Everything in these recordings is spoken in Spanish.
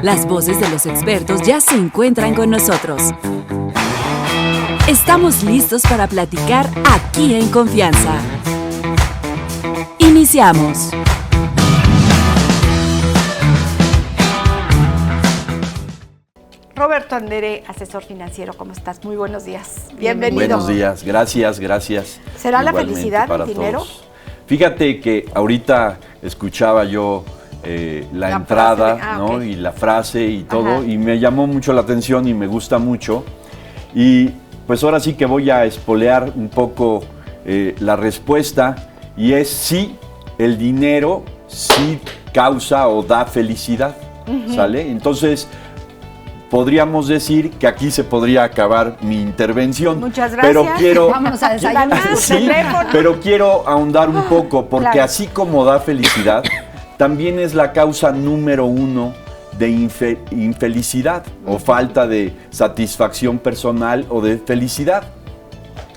Las voces de los expertos ya se encuentran con nosotros. Estamos listos para platicar aquí en confianza. Iniciamos. Roberto Andere, asesor financiero, ¿cómo estás? Muy buenos días. Bienvenido. Buenos días, gracias. ¿Será la Igualmente felicidad para el dinero? todos. Fíjate que ahorita escuchaba yo la entrada, frase, ¿no? Okay. Y la frase y todo, Ajá. y me llamó mucho la atención y me gusta mucho. Y pues ahora sí que voy a espolear un poco la respuesta, y es sí, el dinero sí causa o da felicidad, ¿sale? Entonces, podríamos decir que aquí se podría acabar mi intervención. Muchas gracias. Pero quiero, Vámonos a desayunar. sí, pero quiero ahondar un poco, porque Claro. así como da felicidad, también es la causa número uno de infelicidad o falta de satisfacción personal o de felicidad.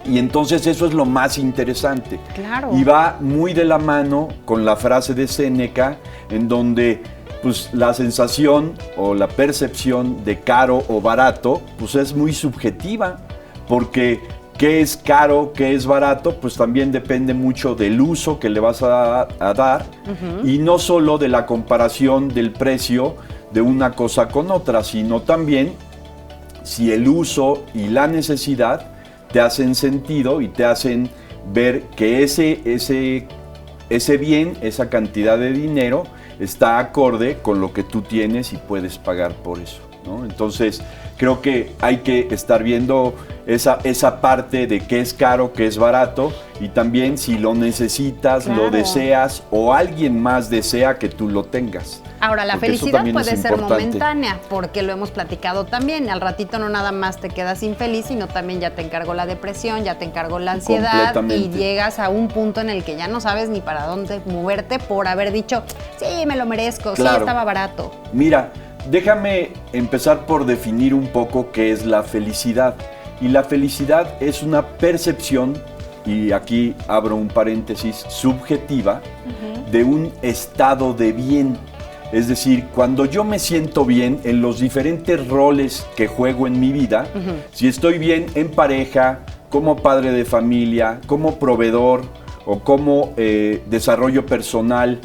Y entonces eso es lo más interesante. Claro. Y va muy de la mano con la frase de Séneca, en donde pues, la sensación o la percepción de caro o barato pues, es muy subjetiva, porque qué es caro, qué es barato, pues también depende mucho del uso que le vas a dar, y no solo de la comparación del precio de una cosa con otra, sino también si el uso y la necesidad te hacen sentido y te hacen ver que ese bien, esa cantidad de dinero, está acorde con lo que tú tienes y puedes pagar por eso, ¿no? Entonces, creo que hay que estar viendo esa parte de qué es caro, qué es barato, y también si lo necesitas, Claro. lo deseas o alguien más desea que tú lo tengas. Ahora, la Porque eso felicidad también puede es ser importante. momentánea, porque lo hemos platicado también. Al ratito no nada más te quedas infeliz, sino también ya te encargó la depresión, ya te encargó la ansiedad, y Completamente. llegas a un punto en el que ya no sabes ni para dónde moverte por haber dicho, sí, me lo merezco, sí, Claro. estaba barato. Mira, déjame empezar por definir un poco qué es la felicidad. Y la felicidad es una percepción, y aquí abro un paréntesis, subjetiva, de un estado de bien. Es decir, cuando yo me siento bien en los diferentes roles que juego en mi vida, si estoy bien en pareja, como padre de familia, como proveedor o como desarrollo personal,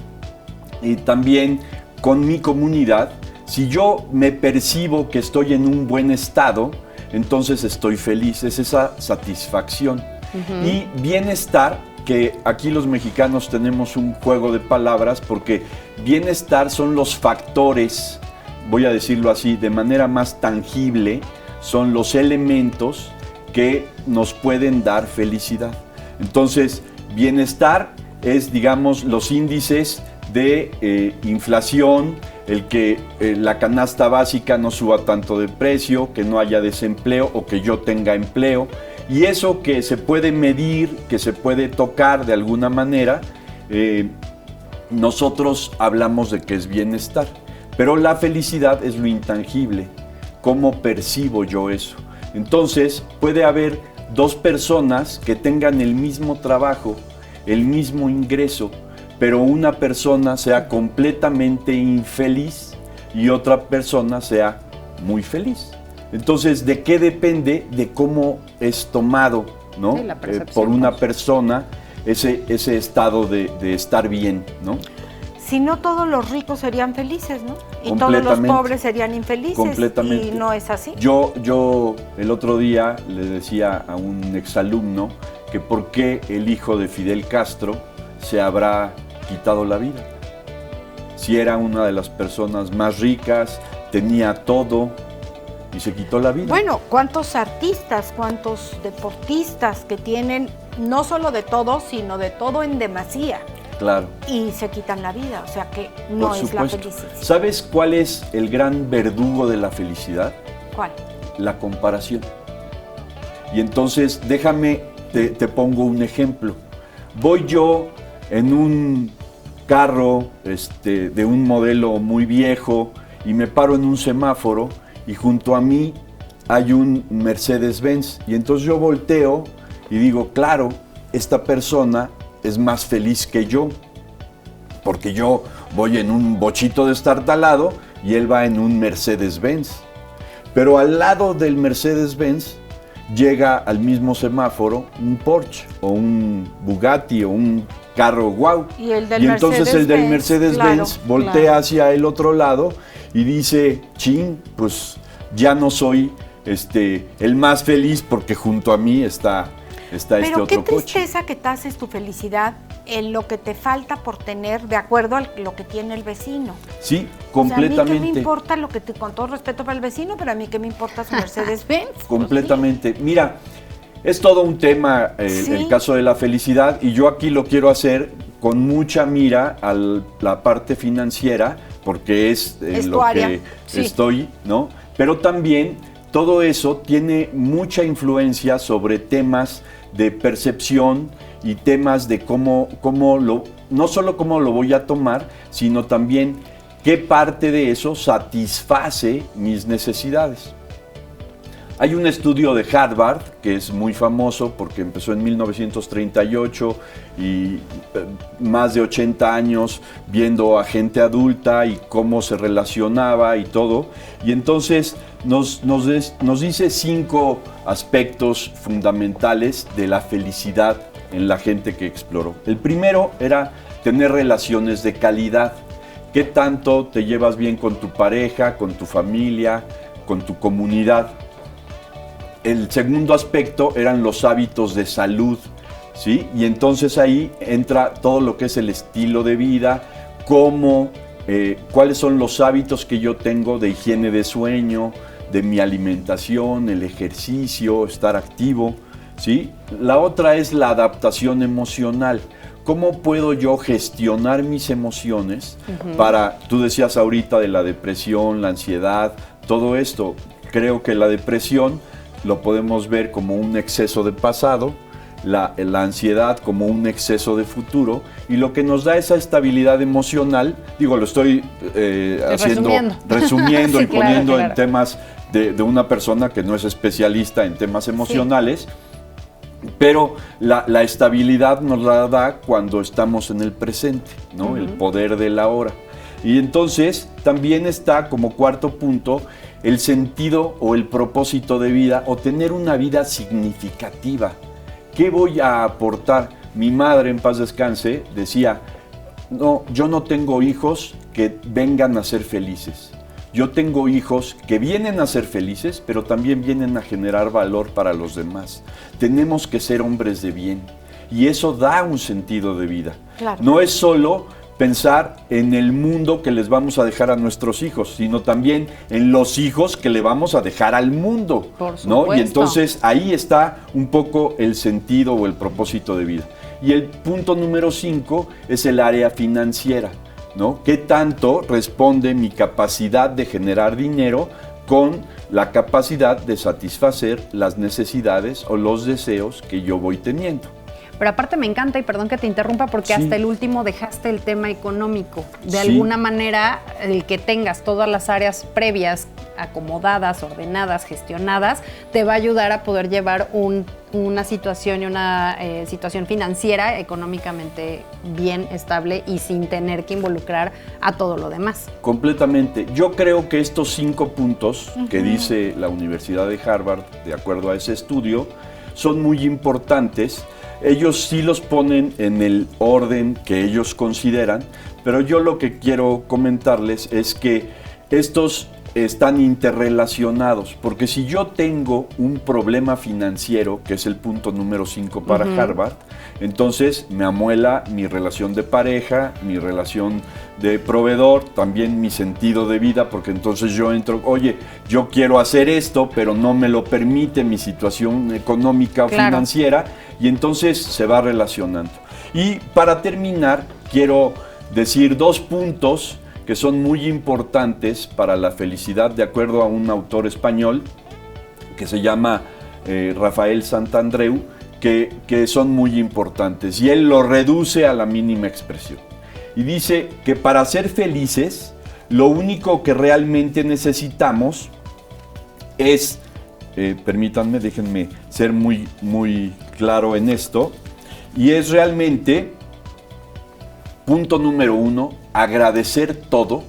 y también con mi comunidad, si yo me percibo que estoy en un buen estado, entonces estoy feliz, es esa satisfacción. Y bienestar, que aquí los mexicanos tenemos un juego de palabras, porque bienestar son los factores, voy a decirlo así, de manera más tangible, son los elementos que nos pueden dar felicidad. Entonces, bienestar es, digamos, los índices de inflación, el que la canasta básica no suba tanto de precio, que no haya desempleo o que yo tenga empleo. Y eso que se puede medir, que se puede tocar de alguna manera, nosotros hablamos de que es bienestar. Pero la felicidad es lo intangible, cómo percibo yo eso. Entonces puede haber dos personas que tengan el mismo trabajo, el mismo ingreso, pero una persona sea completamente infeliz y otra persona sea muy feliz. Entonces, ¿de qué depende? De cómo es tomado, ¿no? Sí, la percepción, por una pues. persona ese estado de estar bien, ¿no? Si no, todos los ricos serían felices, ¿no? Y todos los Completamente. pobres serían infelices. Completamente. Y no es así. Yo el otro día le decía a un exalumno que por qué el hijo de Fidel Castro se habrá quitado la vida. Si era una de las personas más ricas, tenía todo y se quitó la vida. Bueno, ¿cuántos artistas, cuántos deportistas que tienen no solo de todo, sino de todo en demasía? Claro. Y se quitan la vida, o sea que no Por es la supuesto. felicidad. ¿Sabes cuál es el gran verdugo de la felicidad? ¿Cuál? La comparación. Y entonces, déjame, te pongo un ejemplo. Voy yo en un carro de un modelo muy viejo y me paro en un semáforo y junto a mí hay un Mercedes-Benz. Y entonces yo volteo y digo, claro, esta persona es más feliz que yo. porque yo voy en un bochito destartalado y él va en un Mercedes-Benz. Pero al lado del Mercedes-Benz llega al mismo semáforo un Porsche o un Bugatti o un carro guau. Y Entonces el del Mercedes-Benz voltea hacia el otro lado y dice, chin, pues ya no soy el más feliz porque junto a mí está este otro coche. Pero qué tristeza que tases tu felicidad en lo que te falta por tener de acuerdo a lo que tiene el vecino. Sí, completamente. O sea, a mí qué me importa con todo respeto para el vecino, pero a mí qué me importa su Mercedes-Benz. Completamente. Pues sí. Mira, es todo un tema el caso de la felicidad y yo aquí lo quiero hacer con mucha mira a la parte financiera porque es lo área. Que estoy, ¿no? Pero también todo eso tiene mucha influencia sobre temas de percepción y temas de no solo cómo lo voy a tomar, sino también qué parte de eso satisface mis necesidades. Hay un estudio de Harvard que es muy famoso porque empezó en 1938 y más de 80 años viendo a gente adulta y cómo se relacionaba y todo. Y entonces nos dice 5 aspectos fundamentales de la felicidad en la gente que exploró. El primero era tener relaciones de calidad. ¿Qué tanto te llevas bien con tu pareja, con tu familia, con tu comunidad? El segundo aspecto eran los hábitos de salud, ¿sí? Y entonces ahí entra todo lo que es el estilo de vida, cuáles son los hábitos que yo tengo de higiene de sueño, de mi alimentación, el ejercicio, estar activo, ¿sí? La otra es la adaptación emocional. ¿Cómo puedo yo gestionar mis emociones tú decías ahorita de la depresión, la ansiedad, todo esto? Creo que la depresión lo podemos ver como un exceso de pasado, la ansiedad como un exceso de futuro, y lo que nos da esa estabilidad emocional, lo estoy resumiendo sí, y poniendo claro. en temas de una persona que no es especialista en temas emocionales, pero la estabilidad nos la da cuando estamos en el presente, ¿no? El poder del ahora. Y entonces también está como cuarto punto el sentido o el propósito de vida o tener una vida significativa. ¿Qué voy a aportar? Mi madre, en paz descanse, decía, no, yo no tengo hijos que vengan a ser felices. Yo tengo hijos que vienen a ser felices, pero también vienen a generar valor para los demás. Tenemos que ser hombres de bien y eso da un sentido de vida. Claro. No es solo pensar en el mundo que les vamos a dejar a nuestros hijos, sino también en los hijos que le vamos a dejar al mundo, Por ¿no? supuesto. Y entonces ahí está un poco el sentido o el propósito de vida. Y el punto número 5 es el área financiera, ¿no? ¿Qué tanto responde mi capacidad de generar dinero con la capacidad de satisfacer las necesidades o los deseos que yo voy teniendo? Pero aparte me encanta, y perdón que te interrumpa, porque hasta el último dejaste el tema económico. De alguna manera, el que tengas todas las áreas previas acomodadas, ordenadas, gestionadas, te va a ayudar a poder llevar una situación y una situación financiera económicamente bien estable y sin tener que involucrar a todo lo demás. Completamente. Yo creo que estos 5 puntos que dice la Universidad de Harvard, de acuerdo a ese estudio, son muy importantes. Ellos sí los ponen en el orden que ellos consideran, pero yo lo que quiero comentarles es que estos están interrelacionados, porque si yo tengo un problema financiero, que es el punto número 5 para Harvard, entonces me amuela mi relación de pareja, mi relación de proveedor, también mi sentido de vida, porque entonces yo entro, oye, yo quiero hacer esto, pero no me lo permite mi situación económica o financiera, y entonces se va relacionando. Y para terminar, quiero decir 2 puntos que son muy importantes para la felicidad, de acuerdo a un autor español que se llama Rafael Santandreu, que son muy importantes. Y él lo reduce a la mínima expresión. Y dice que para ser felices, lo único que realmente necesitamos es, permítanme, déjenme ser muy claro en esto, y es realmente punto número 1, agradecer todo.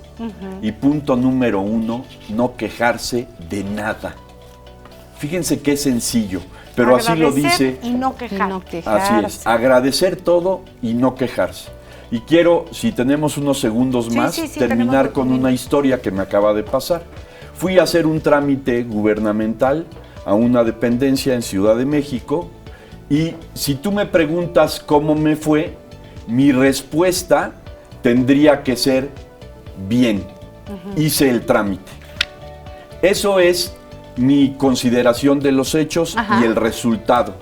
Y punto número 1, no quejarse de nada. Fíjense qué sencillo, pero así lo dice. Y no quejar. Así es, agradecer todo y no quejarse. Y quiero, si tenemos unos segundos más, terminar con una historia que me acaba de pasar. Fui a hacer un trámite gubernamental a una dependencia en Ciudad de México y si tú me preguntas cómo me fue, mi respuesta tendría que ser bien. Hice el trámite. Eso es mi consideración de los hechos y el resultado.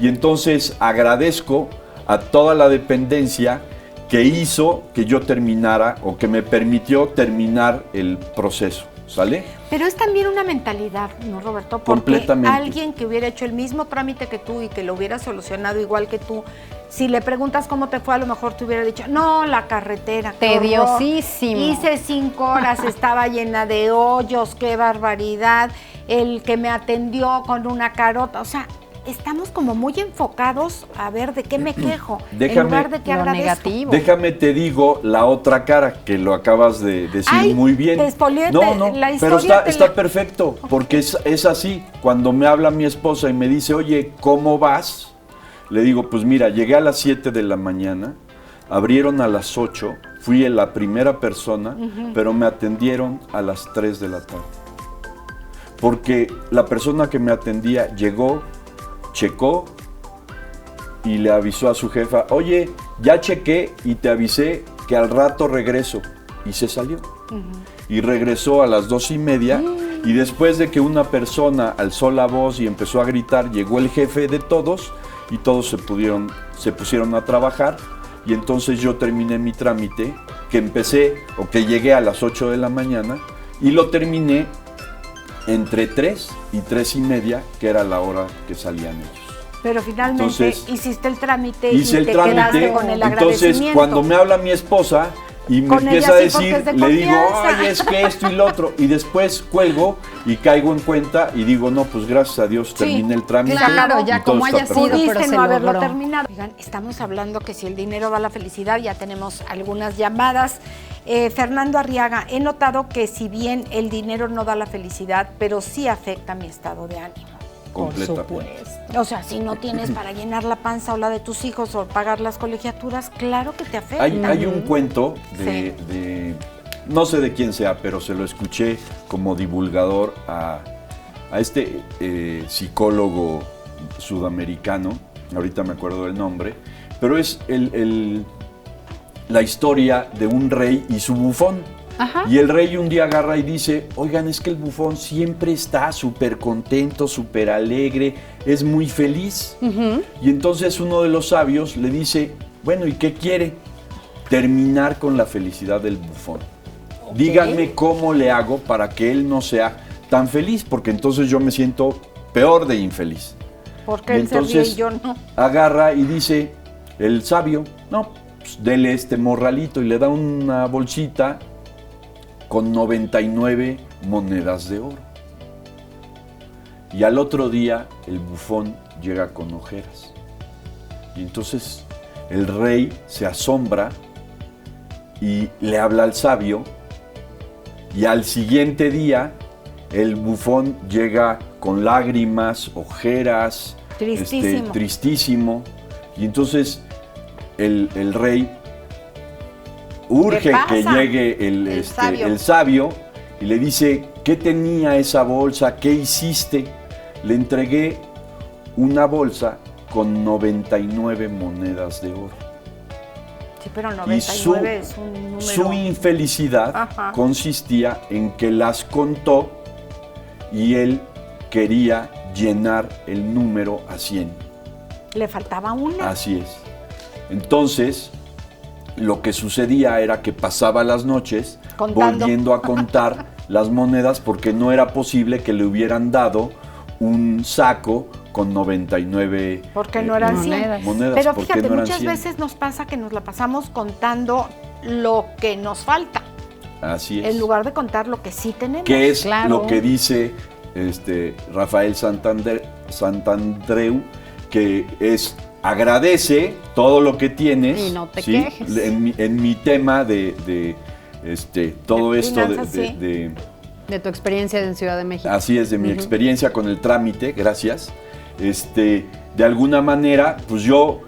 Y entonces agradezco a toda la dependencia que hizo que yo terminara o que me permitió terminar el proceso, ¿sale? Pero es también una mentalidad, ¿no, Roberto? Porque completamente. Alguien que hubiera hecho el mismo trámite que tú y que lo hubiera solucionado igual que tú, si le preguntas cómo te fue, a lo mejor te hubiera dicho, no, la carretera, qué tediosísimo. horror. Hice 5 horas, estaba llena de hoyos, qué barbaridad. El que me atendió con una carota, o sea, estamos como muy enfocados a ver de qué me quejo, en lugar de qué agradezco. Negativo. Déjame te digo la otra cara, que lo acabas de decir muy bien. Te spoileé la historia. Pero está perfecto, porque es así. Cuando me habla mi esposa y me dice, oye, ¿cómo vas? Le digo, pues mira, llegué a las 7 de la mañana, abrieron a las 8, fui la primera persona, pero me atendieron a las 3 de la tarde. Porque la persona que me atendía llegó, checó y le avisó a su jefa, oye, ya chequé y te avisé que al rato regreso. Y se salió. Y regresó a las 2:30 y después de que una persona alzó la voz y empezó a gritar, llegó el jefe de todos y todos se pusieron a trabajar y entonces yo terminé mi trámite, que llegué a las 8 de la mañana y lo terminé entre 3 y 3:30, que era la hora que salían ellos. Pero finalmente entonces, hiciste el trámite hice y el te trámite, quedaste con el agradecimiento. entonces cuando me habla mi esposa y me Con empieza ella a sí, decir, porque es de le digo, confianza. ay, es que esto y lo otro, y después cuelgo y caigo en cuenta y digo, no, pues gracias a Dios terminé el trámite. Claro, y ya todo como está haya perfecto. sido, pero Pudiste se no haberlo logró. terminado. Oigan, estamos hablando que si el dinero da la felicidad, ya tenemos algunas llamadas. Fernando Arriaga, he notado que si bien el dinero no da la felicidad, pero sí afecta mi estado de ánimo. Completamente. O sea, si no tienes para llenar la panza o la de tus hijos o pagar las colegiaturas, claro que te afecta. Hay un cuento de no sé de quién sea, pero se lo escuché como divulgador a este psicólogo sudamericano, ahorita me acuerdo del nombre, pero es la historia de un rey y su bufón. Ajá. Y el rey un día agarra y dice, oigan, es que el bufón siempre está súper contento, súper alegre, es muy feliz. Y entonces uno de los sabios le dice, bueno, ¿y qué quiere? Terminar con la felicidad del bufón. Díganme cómo le hago para que él no sea tan feliz, porque entonces yo me siento peor de infeliz. Porque Y él se ríe entonces y yo no. agarra y dice, el sabio, no, pues dele este morralito y le da una bolsita con 99 monedas de oro. Y al otro día el bufón llega con ojeras. Y entonces el rey se asombra y le habla al sabio. Y al siguiente día el bufón llega con lágrimas, ojeras, tristísimo. Y entonces el rey urge que llegue el sabio y le dice, ¿qué tenía esa bolsa? ¿Qué hiciste? Le entregué una bolsa con 99 monedas de oro. Sí, pero 99 es un número. Su infelicidad consistía en que las contó y él quería llenar el número a 100. Le faltaba una. Así es. Entonces, lo que sucedía era que pasaba las noches volviendo a contar las monedas porque no era posible que le hubieran dado un saco con 99 porque no eran 100 monedas. Pero porque fíjate, no eran muchas 100. veces nos pasa que nos la pasamos contando lo que nos falta. Así es. En lugar de contar lo que sí tenemos. Que es Claro. lo que dice Rafael Santandreu, que es agradece todo lo que tienes. Y no te ¿sí? quejes. En mi tema de todo De esto finanzas, sí. De tu experiencia en Ciudad de México. Así es, de mi experiencia con el trámite, gracias. De alguna manera, pues yo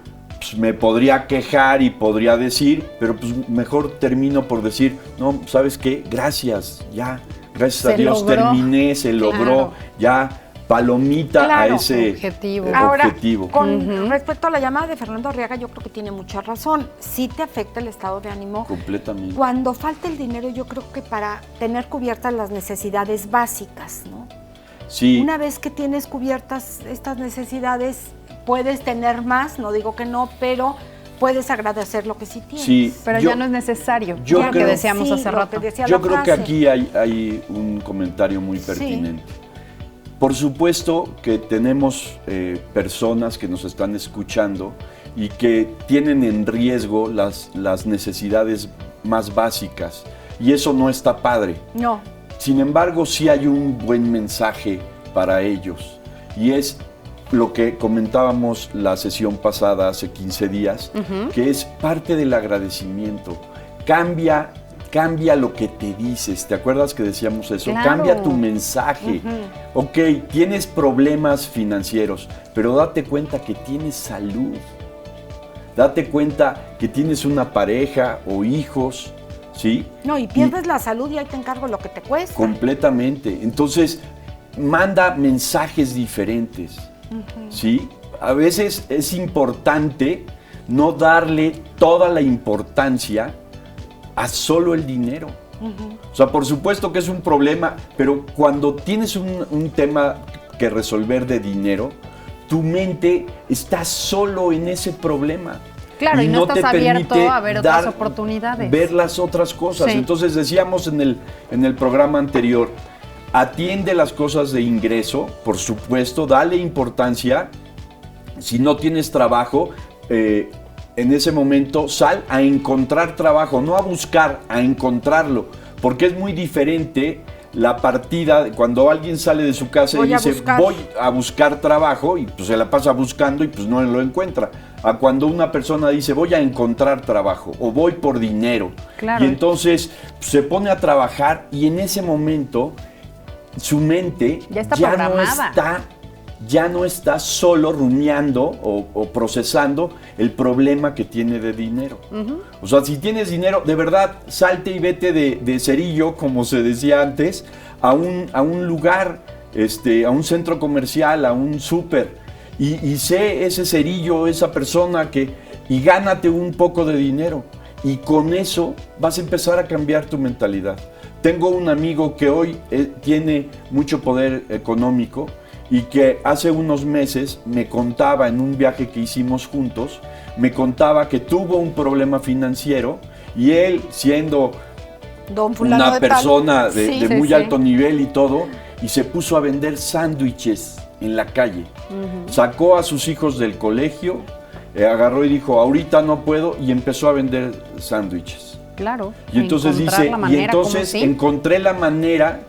me podría quejar y podría decir, pero pues mejor termino por decir, no, ¿sabes qué? Gracias, ya, gracias a Dios logró. Terminé, se logró, ya, palomita Claro, a ese objetivo. Ahora, objetivo. con respecto a la llamada de Fernando Arriaga, yo creo que tiene mucha razón. Sí te afecta el estado de ánimo. Completamente. Cuando falta el dinero, yo creo que para tener cubiertas las necesidades básicas, ¿no? Sí. Una vez que tienes cubiertas estas necesidades, puedes tener más, no digo que no, pero puedes agradecer lo que sí tienes. Sí, Pero ya no es necesario, yo lo que creo- decíamos Sí, hace lo rato. que decía Yo la creo que frase. aquí hay un comentario muy pertinente. Por supuesto que tenemos personas que nos están escuchando y que tienen en riesgo las necesidades más básicas, y eso no está padre. No, Sin embargo, sí hay un buen mensaje para ellos, y es lo que comentábamos la sesión pasada hace 15 días, que es parte del agradecimiento. Cambia lo que te dices. ¿Te acuerdas que decíamos eso? Claro. Cambia tu mensaje. Ok, tienes problemas financieros, pero date cuenta que tienes salud. Date cuenta que tienes una pareja o hijos, ¿sí? no, y pierdes la salud y ahí te encargo lo que te cuesta. Completamente. Entonces, manda mensajes diferentes, ¿sí? A veces es importante no darle toda la importancia a solo el dinero. O sea, por supuesto que es un problema, pero cuando tienes un tema que resolver de dinero, tu mente está solo en ese problema. Claro, y no estás te abierto permite a ver otras oportunidades. Ver las otras cosas. Sí. Entonces decíamos en el programa anterior, atiende las cosas de ingreso, por supuesto, dale importancia. Si no tienes trabajo, en ese momento sal a encontrar trabajo, no a buscar, a encontrarlo, porque es muy diferente la partida cuando alguien sale de su casa y dice voy a buscar trabajo y pues se la pasa buscando y pues no lo encuentra, a cuando una persona dice voy a encontrar trabajo o voy por dinero. Claro. Y entonces se pone a trabajar y en ese momento su mente Ya está programada. ya no está solo rumiando o procesando el problema que tiene de dinero. O sea, si tienes dinero, de verdad, salte y vete de cerillo, como se decía antes, a un lugar, a un centro comercial, a un súper, y sé ese cerillo, esa persona y gánate un poco de dinero. Y con eso vas a empezar a cambiar tu mentalidad. Tengo un amigo que hoy tiene mucho poder económico, y que hace unos meses me contaba en un viaje que hicimos juntos, me contaba que tuvo un problema financiero y él, siendo una persona de muy alto nivel y todo, y se puso a vender sándwiches en la calle. Sacó a sus hijos del colegio, agarró y dijo, ahorita no puedo, y empezó a vender sándwiches. Claro. Y entonces dice, encontré la manera,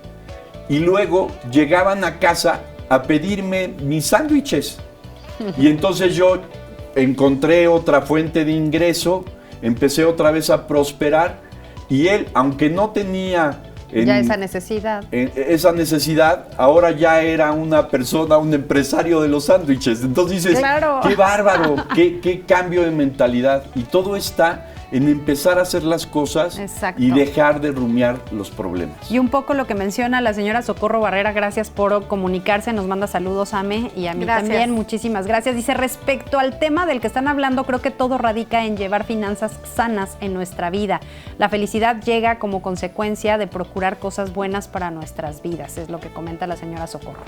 y luego llegaban a casa a pedirme mis sándwiches. Y entonces yo encontré otra fuente de ingreso, empecé otra vez a prosperar, y él, aunque no tenía ya esa necesidad, ahora ya era una persona, un empresario de los sándwiches. Entonces dices, claro. ¡Qué bárbaro! qué cambio de mentalidad! Y todo está en empezar a hacer las cosas. Exacto. Y dejar de rumiar los problemas. Y un poco lo que menciona la señora Socorro Barrera, gracias por comunicarse, nos manda saludos a mí y a mí también, muchísimas gracias. Dice, respecto al tema del que están hablando, creo que todo radica en llevar finanzas sanas en nuestra vida. La felicidad llega como consecuencia de procurar cosas buenas para nuestras vidas, es lo que comenta la señora Socorro.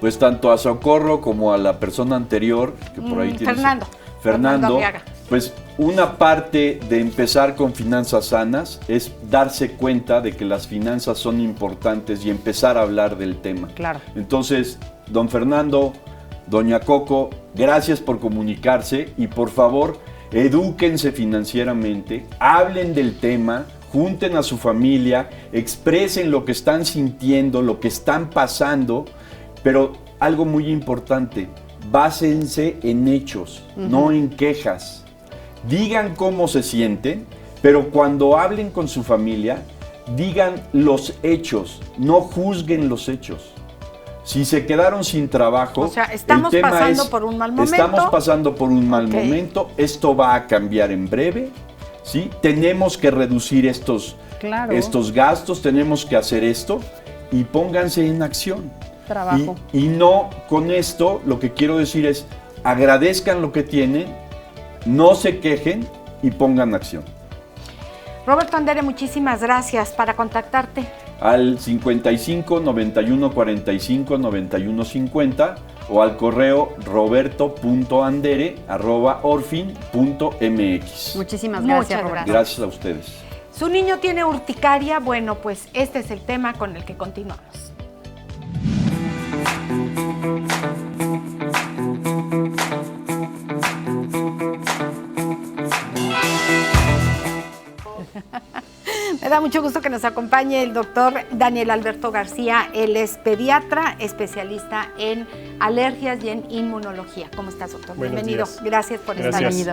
Pues tanto a Socorro como a la persona anterior, que por ahí tiene Fernando, pues una parte de empezar con finanzas sanas es darse cuenta de que las finanzas son importantes y empezar a hablar del tema. Claro. Entonces, don Fernando, doña Coco, gracias por comunicarse y por favor, edúquense financieramente, hablen del tema, junten a su familia, expresen lo que están sintiendo, lo que están pasando, pero algo muy importante, básense en hechos, no en quejas. Digan cómo se sienten, pero cuando hablen con su familia, digan los hechos, no juzguen los hechos. Si se quedaron sin trabajo, o sea, estamos el tema pasando es, por un mal momento. Estamos pasando por un mal momento, esto va a cambiar en breve, ¿sí? Tenemos que reducir estos gastos, tenemos que hacer esto y pónganse en acción. Trabajo. Y no, con esto lo que quiero decir es, agradezcan lo que tienen, no se quejen y pongan acción. Roberto Andere, muchísimas gracias. Para contactarte. Al 55 91 45 91 50 o al correo roberto.andere@orfin.mx. Muchísimas gracias, Roberto. Gracias a ustedes. ¿Su niño tiene urticaria? Bueno, pues este es el tema con el que continuamos. Me da mucho gusto que nos acompañe el doctor Daniel Alberto García. Él es pediatra, especialista en alergias y en inmunología. ¿Cómo estás, doctor? Buenos Bienvenido. días. Gracias por estar aquí.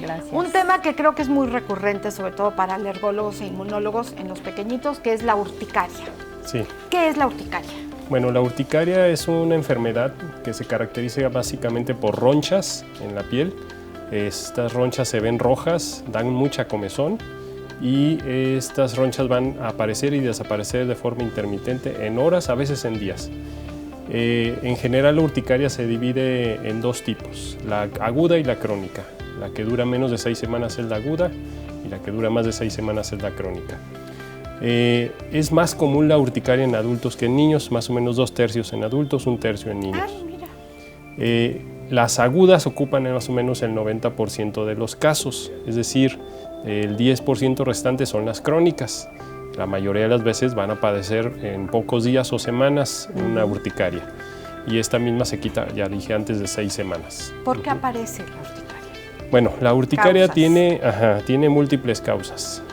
Gracias. Un tema que creo que es muy recurrente, sobre todo para alergólogos e inmunólogos en los pequeñitos, que es la urticaria. Sí. ¿Qué es la urticaria? Bueno, la urticaria es una enfermedad que se caracteriza básicamente por ronchas en la piel. Estas ronchas se ven rojas, dan mucha comezón y estas ronchas van a aparecer y desaparecer de forma intermitente en horas, a veces en días. En general la urticaria se divide en dos tipos, la aguda y la crónica. La que dura menos de 6 semanas es la aguda y la que dura más de 6 semanas es la crónica. Es más común la urticaria en adultos que en niños, más o menos 2/3 en adultos, 1/3 en niños. Mira. Las agudas ocupan más o menos el 90% de los casos, es decir, el 10% restante son las crónicas. La mayoría de las veces van a padecer en pocos días o semanas una urticaria. Y esta misma se quita, ya dije antes, de 6 semanas. ¿Por qué aparece la urticaria? Bueno, la urticaria tiene múltiples causas,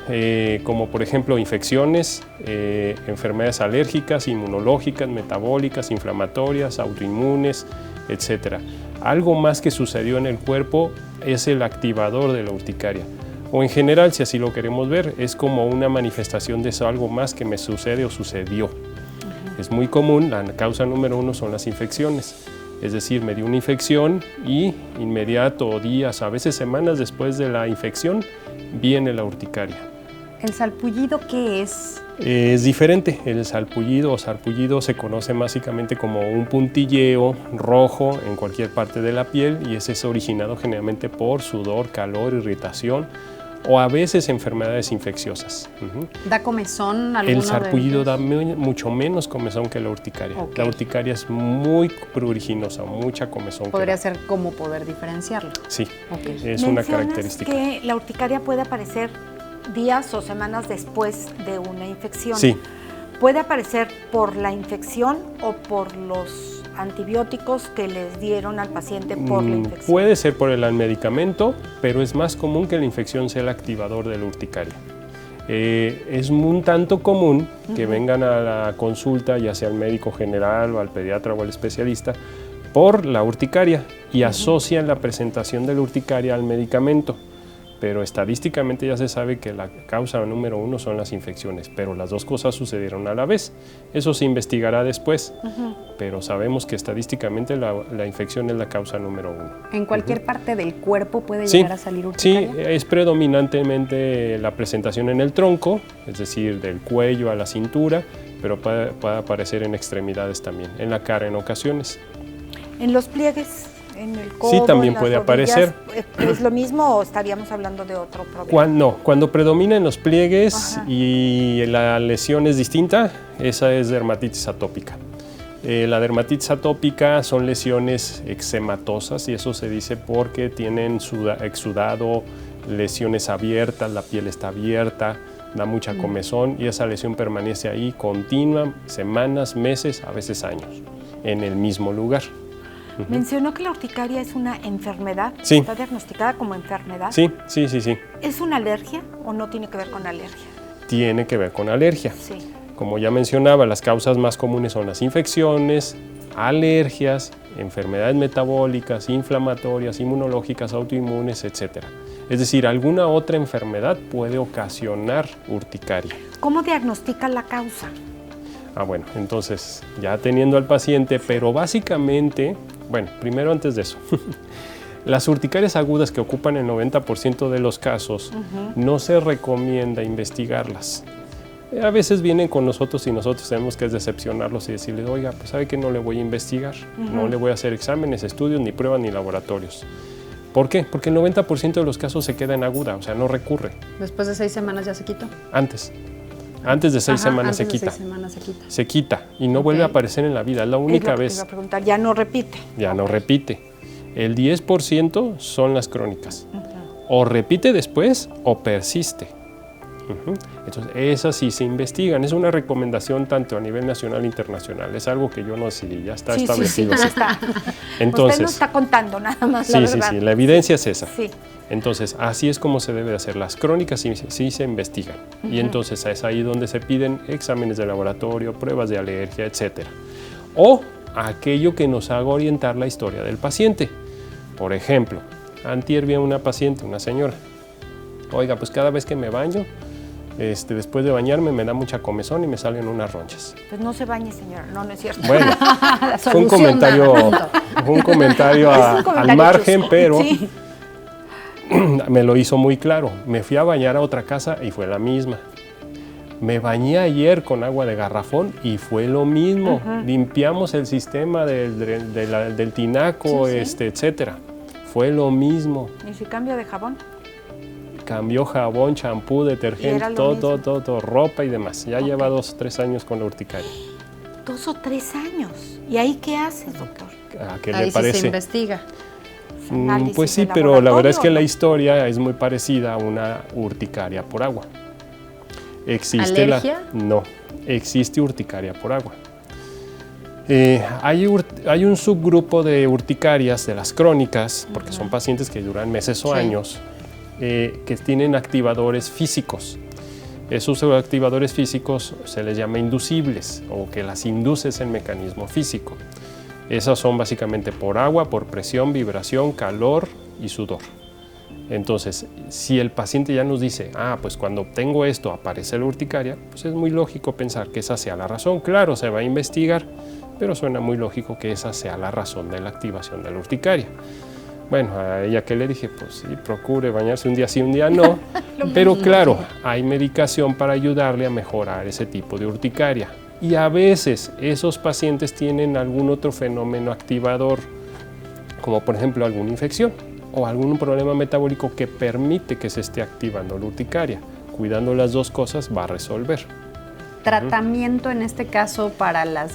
como por ejemplo infecciones, enfermedades alérgicas, inmunológicas, metabólicas, inflamatorias, autoinmunes, etc. Algo más que sucedió en el cuerpo es el activador de la urticaria. O en general, si así lo queremos ver, es como una manifestación de eso, algo más que me sucede o sucedió. Es muy común, la causa número 1 son las infecciones. Es decir, me dio una infección y inmediato, días, a veces semanas después de la infección, viene la urticaria. ¿El salpullido qué es? Es diferente. El salpullido o sarpullido se conoce básicamente como un puntilleo rojo en cualquier parte de la piel y ese es originado generalmente por sudor, calor, irritación o a veces enfermedades infecciosas. ¿Da comezón? El sarpullido da mucho menos comezón que la urticaria. Okay. La urticaria es muy pruriginosa, mucha comezón. ¿Podría ser cómo poder diferenciarlo? Sí, okay. Es una característica. Que la urticaria puede aparecer días o semanas después de una infección. Sí. ¿Puede aparecer por la infección o por los antibióticos que les dieron al paciente por la infección? Puede ser por el medicamento, pero es más común que la infección sea el activador de la urticaria. Es un tanto común que vengan a la consulta, ya sea al médico general o al pediatra o al especialista, por la urticaria y asocian la presentación de la urticaria al medicamento. Pero estadísticamente ya se sabe que la causa número 1 son las infecciones, pero las dos cosas sucedieron a la vez. Eso se investigará después, pero sabemos que estadísticamente la infección es la causa número 1. ¿En cualquier parte del cuerpo puede llegar a salir urticaria? Sí, es predominantemente la presentación en el tronco, es decir, del cuello a la cintura, pero puede aparecer en extremidades también, en la cara en ocasiones. ¿En los pliegues? ¿En el codo, sí, también en puede las aparecer. ¿Es lo mismo o estaríamos hablando de otro problema? Cuando predomina en los pliegues y la lesión es distinta, esa es dermatitis atópica. La dermatitis atópica son lesiones eczematosas y eso se dice porque tienen exudado, lesiones abiertas, la piel está abierta, da mucha comezón y esa lesión permanece ahí continua, semanas, meses, a veces años, en el mismo lugar. Mencionó que la urticaria es una enfermedad. Sí. ¿Está diagnosticada como enfermedad? Sí. ¿Es una alergia o no tiene que ver con alergia? Tiene que ver con alergia. Sí. Como ya mencionaba, las causas más comunes son las infecciones, alergias, enfermedades metabólicas, inflamatorias, inmunológicas, autoinmunes, etc. Es decir, alguna otra enfermedad puede ocasionar urticaria. ¿Cómo diagnostica la causa? Bueno, entonces ya teniendo al paciente, pero básicamente, bueno, primero antes de eso, las urticarias agudas que ocupan el 90% de los casos, no se recomienda investigarlas. A veces vienen con nosotros y nosotros tenemos que decepcionarlos y decirles, oiga, pues sabe que no le voy a investigar, no le voy a hacer exámenes, estudios, ni pruebas, ni laboratorios. ¿Por qué? Porque el 90% de los casos se queda en aguda, o sea, no recurre. ¿Después de 6 semanas ya se quitó? Antes de 6 semanas se quita. Se quita y no vuelve a aparecer en la vida, es la única vez. Te iba a preguntar, ya no repite. Ya no repite. El 10% son las crónicas. O repite después o persiste. Entonces, esas sí se investigan. Es una recomendación tanto a nivel nacional e internacional. Es algo que yo no decidí, ya está establecido. Sí, está. Entonces, usted no está contando nada más, sí, la verdad. Sí, la evidencia es esa. Sí. Entonces, así es como se debe de hacer. Las crónicas sí se investigan. Y entonces es ahí donde se piden exámenes de laboratorio, pruebas de alergia, etc. O aquello que nos haga orientar la historia del paciente. Por ejemplo, antier vi a una paciente, una señora. Oiga, pues cada vez que me baño, después de bañarme me da mucha comezón y me salen unas ronchas. Pues no se bañe, señora. No, no es cierto. Bueno, fue un comentario al margen, pero sí, me lo hizo muy claro. Me fui a bañar a otra casa y fue la misma. Me bañé ayer con agua de garrafón y fue lo mismo. Limpiamos el sistema del tinaco, etcétera. Fue lo mismo. ¿Y si cambio de jabón? Cambió jabón, champú, detergente, todo, ropa y demás. Ya lleva 2 o 3 años con la urticaria. 2 o 3 años. ¿Y ahí qué haces, doctor? ¿A qué ahí le parece? Sí se investiga. Pues sí, pero la verdad es que la historia es muy parecida a una urticaria por agua. ¿Alergia? No, existe urticaria por agua. Hay un subgrupo de urticarias, de las crónicas, porque son pacientes que duran meses o años, que tienen activadores físicos. Esos activadores físicos se les llama inducibles o que las induces en mecanismo físico. Esas son básicamente por agua, por presión, vibración, calor y sudor. Entonces, si el paciente ya nos dice, pues cuando tengo esto aparece la urticaria, pues es muy lógico pensar que esa sea la razón. Claro, se va a investigar, pero suena muy lógico que esa sea la razón de la activación de la urticaria. Bueno, a ella que le dije, pues sí, procure bañarse un día sí, un día no, pero claro, hay medicación para ayudarle a mejorar ese tipo de urticaria. Y a veces esos pacientes tienen algún otro fenómeno activador, como por ejemplo alguna infección o algún problema metabólico que permite que se esté activando la urticaria. Cuidando las dos cosas va a resolver. ¿Tratamiento en este caso para las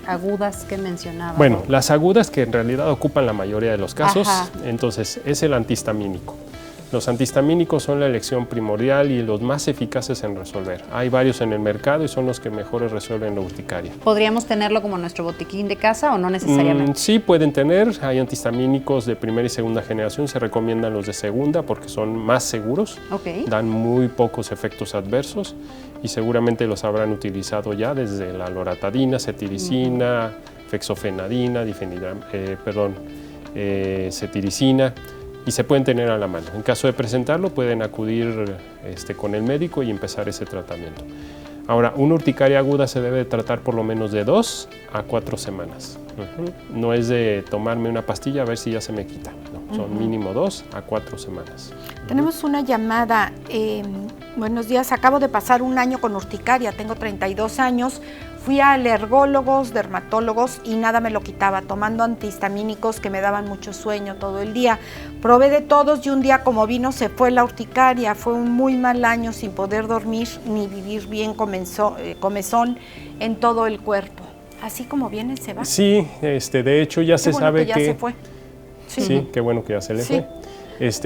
agudas que mencionaba? Bueno, las agudas que en realidad ocupan la mayoría de los casos, entonces es el antihistamínico. Los antihistamínicos son la elección primordial y los más eficaces en resolver. Hay varios en el mercado y son los que mejores resuelven la urticaria. ¿Podríamos tenerlo como nuestro botiquín de casa o no necesariamente? Sí, pueden tener. Hay antihistamínicos de primera y segunda generación. Se recomiendan los de segunda porque son más seguros. Dan muy pocos efectos adversos y seguramente los habrán utilizado ya desde la loratadina, cetiricina, fexofenadina, cetiricina. Y se pueden tener a la mano. En caso de presentarlo, pueden acudir con el médico y empezar ese tratamiento. Ahora, una urticaria aguda se debe tratar por lo menos de 2 a 4 semanas. No es de tomarme una pastilla a ver si ya se me quita. No, son mínimo 2 a 4 semanas. Tenemos una llamada. Buenos días, acabo de pasar un año con urticaria, tengo 32 años. Fui a alergólogos, dermatólogos y nada me lo quitaba, tomando antihistamínicos que me daban mucho sueño todo el día. Probé de todos y un día como vino se fue la urticaria. Fue un muy mal año sin poder dormir ni vivir bien, comezón en todo el cuerpo. Así como viene se va. Sí, de hecho ya se sabe que ya se fue. Sí, qué bueno que ya se le fue.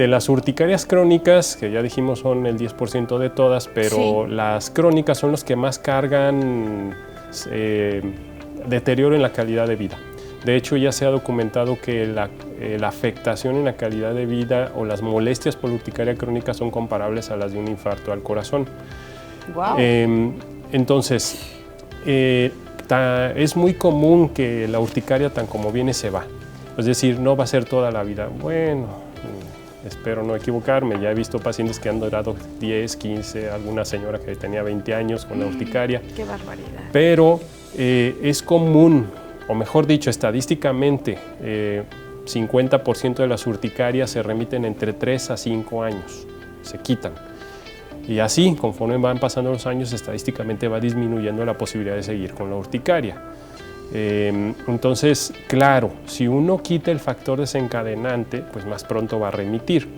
Las urticarias crónicas, que ya dijimos son el 10% de todas, pero las crónicas son las que más cargan deterioro en la calidad de vida. De hecho, ya se ha documentado que la afectación en la calidad de vida o las molestias por urticaria crónica son comparables a las de un infarto al corazón. Wow. Entonces, es muy común que la urticaria tan como viene se va. Es decir, no va a ser toda la vida. Bueno, espero no equivocarme. Ya he visto pacientes que han durado 10, 15, alguna señora que tenía 20 años con la urticaria. ¡Qué barbaridad! Pero es común, o mejor dicho, estadísticamente, 50% de las urticarias se remiten entre 3 a 5 años, se quitan. Y así, conforme van pasando los años, estadísticamente va disminuyendo la posibilidad de seguir con la urticaria. Entonces, claro, si uno quita el factor desencadenante, pues más pronto va a remitir.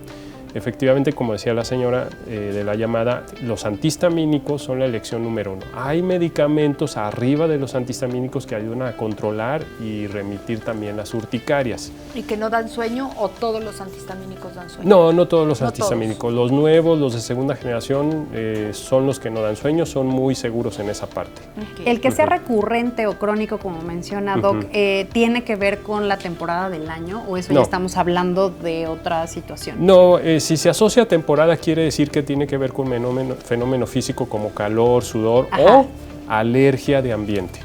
Efectivamente, como decía la señora de la llamada, los antihistamínicos son la elección número 1. Hay medicamentos arriba de los antihistamínicos que ayudan a controlar y remitir también las urticarias. ¿Y que no dan sueño o todos los antihistamínicos dan sueño? No, no todos los No antihistamínicos. Los nuevos, los de segunda generación, son los que no dan sueño, son muy seguros en esa parte. Okay. El que sea recurrente o crónico, como menciona Doc, ¿tiene que ver con la temporada del año o eso ya estamos hablando de otra situación? No, si se asocia a temporada quiere decir que tiene que ver con fenómeno físico como calor, sudor o alergia de ambiente.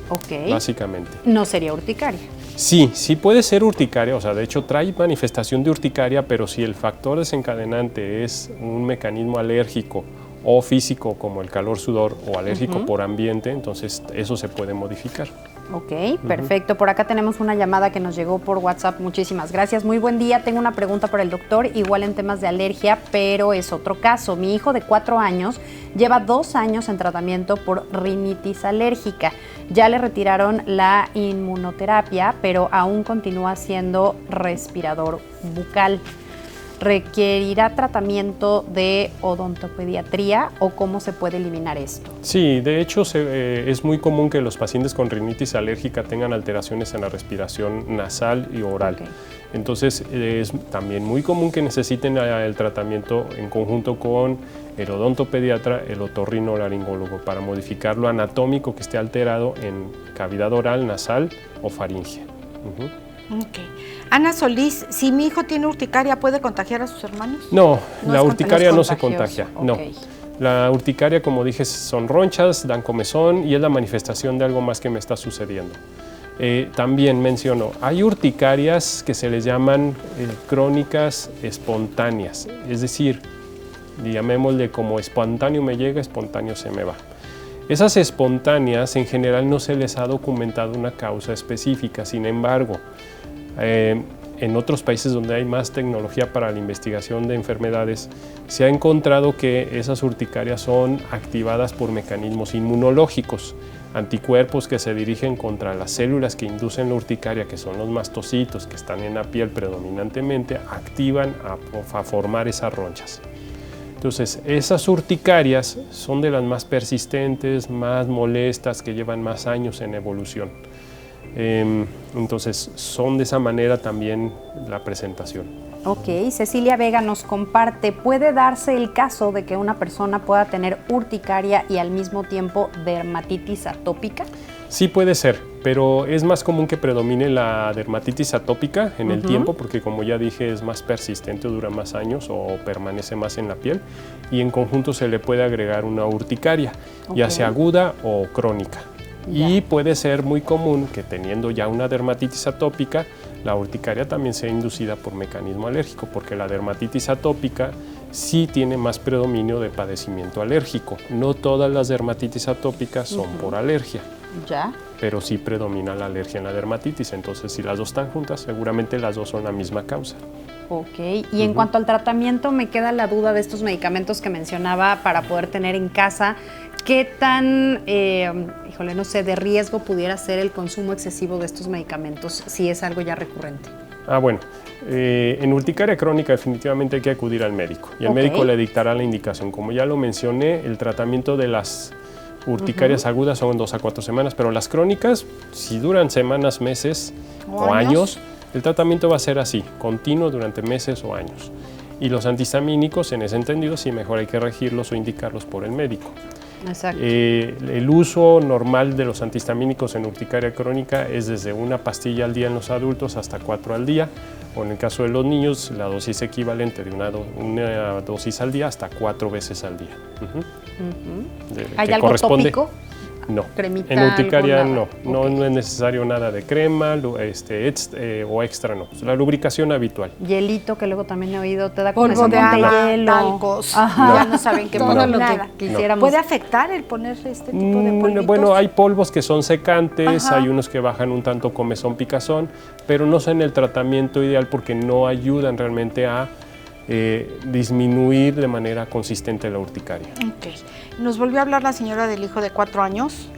Ok. Básicamente. No sería urticaria. Sí, sí puede ser urticaria, o sea, de hecho trae manifestación de urticaria, pero si el factor desencadenante es un mecanismo alérgico o físico como el calor, sudor o alérgico por ambiente, entonces eso se puede modificar. Ok, perfecto. Por acá tenemos una llamada que nos llegó por WhatsApp. Muchísimas gracias. Muy buen día. Tengo una pregunta para el doctor, igual en temas de alergia, pero es otro caso. Mi hijo de 4 años lleva 2 años en tratamiento por rinitis alérgica. Ya le retiraron la inmunoterapia, pero aún continúa siendo respirador bucal. ¿Requerirá tratamiento de odontopediatría o cómo se puede eliminar esto? Sí, de hecho es muy común que los pacientes con rinitis alérgica tengan alteraciones en la respiración nasal y oral. Okay. Entonces es también muy común que necesiten el tratamiento en conjunto con el odontopediatra, el otorrinolaringólogo, para modificar lo anatómico que esté alterado en cavidad oral, nasal o faringe. Okay. Ana Solís, si mi hijo tiene urticaria, ¿puede contagiar a sus hermanos? No, la urticaria no se contagia. Okay. No. La urticaria, como dije, son ronchas, dan comezón y es la manifestación de algo más que me está sucediendo. También menciono, hay urticarias que se les llaman crónicas espontáneas, es decir, llamémosle como espontáneo me llega, espontáneo se me va. Esas espontáneas en general no se les ha documentado una causa específica, sin embargo, en otros países donde hay más tecnología para la investigación de enfermedades, se ha encontrado que esas urticarias son activadas por mecanismos inmunológicos, anticuerpos que se dirigen contra las células que inducen la urticaria, que son los mastocitos que están en la piel predominantemente, activan a formar esas ronchas. Entonces, esas urticarias son de las más persistentes, más molestas, que llevan más años en evolución. Entonces, son de esa manera también la presentación. Ok, Cecilia Vega nos comparte, ¿puede darse el caso de que una persona pueda tener urticaria y al mismo tiempo dermatitis atópica? Sí puede ser, pero es más común que predomine la dermatitis atópica en el tiempo, porque como ya dije es más persistente, dura más años o permanece más en la piel, y en conjunto se le puede agregar una urticaria, ya sea aguda o crónica. Y puede ser muy común que teniendo ya una dermatitis atópica, la urticaria también sea inducida por mecanismo alérgico, porque la dermatitis atópica sí tiene más predominio de padecimiento alérgico. No todas las dermatitis atópicas son por alergia, pero sí predomina la alergia en la dermatitis. Entonces, si las dos están juntas, seguramente las dos son la misma causa. Ok, y en cuanto al tratamiento, me queda la duda de estos medicamentos que mencionaba para poder tener en casa. ¿Qué tan, no sé, de riesgo pudiera ser el consumo excesivo de estos medicamentos si es algo ya recurrente? Bueno, en urticaria crónica definitivamente hay que acudir al médico y el médico le dictará la indicación. Como ya lo mencioné, el tratamiento de las urticarias agudas son 2 a 4 semanas, pero las crónicas, si duran semanas, meses o años, el tratamiento va a ser así, continuo durante meses o años. Y los antihistamínicos, en ese entendido, sí mejor hay que regirlos o indicarlos por el médico. Exacto. El uso normal de los antihistamínicos en urticaria crónica es desde una pastilla al día en los adultos hasta 4 al día, o en el caso de los niños, la dosis equivalente de una dosis al día hasta 4 veces al día. ¿Hay algo tópico? No, cremita, en urticaria algo, no, nada. no es necesario nada de crema o extra, no. La lubricación habitual. Hielito, que luego también he oído, te da como Polvo de de agua, hielo. talcos, Ajá. ya no saben qué Todo poner, lo nada. que quisiéramos. ¿Puede afectar el poner este tipo de polvitos? Bueno, hay polvos que son secantes, Ajá. hay unos que bajan un tanto comezón, picazón, pero no son el tratamiento ideal porque no ayudan realmente a disminuir de manera consistente la urticaria. Ok. Nos volvió a hablar la señora del hijo de 4 años,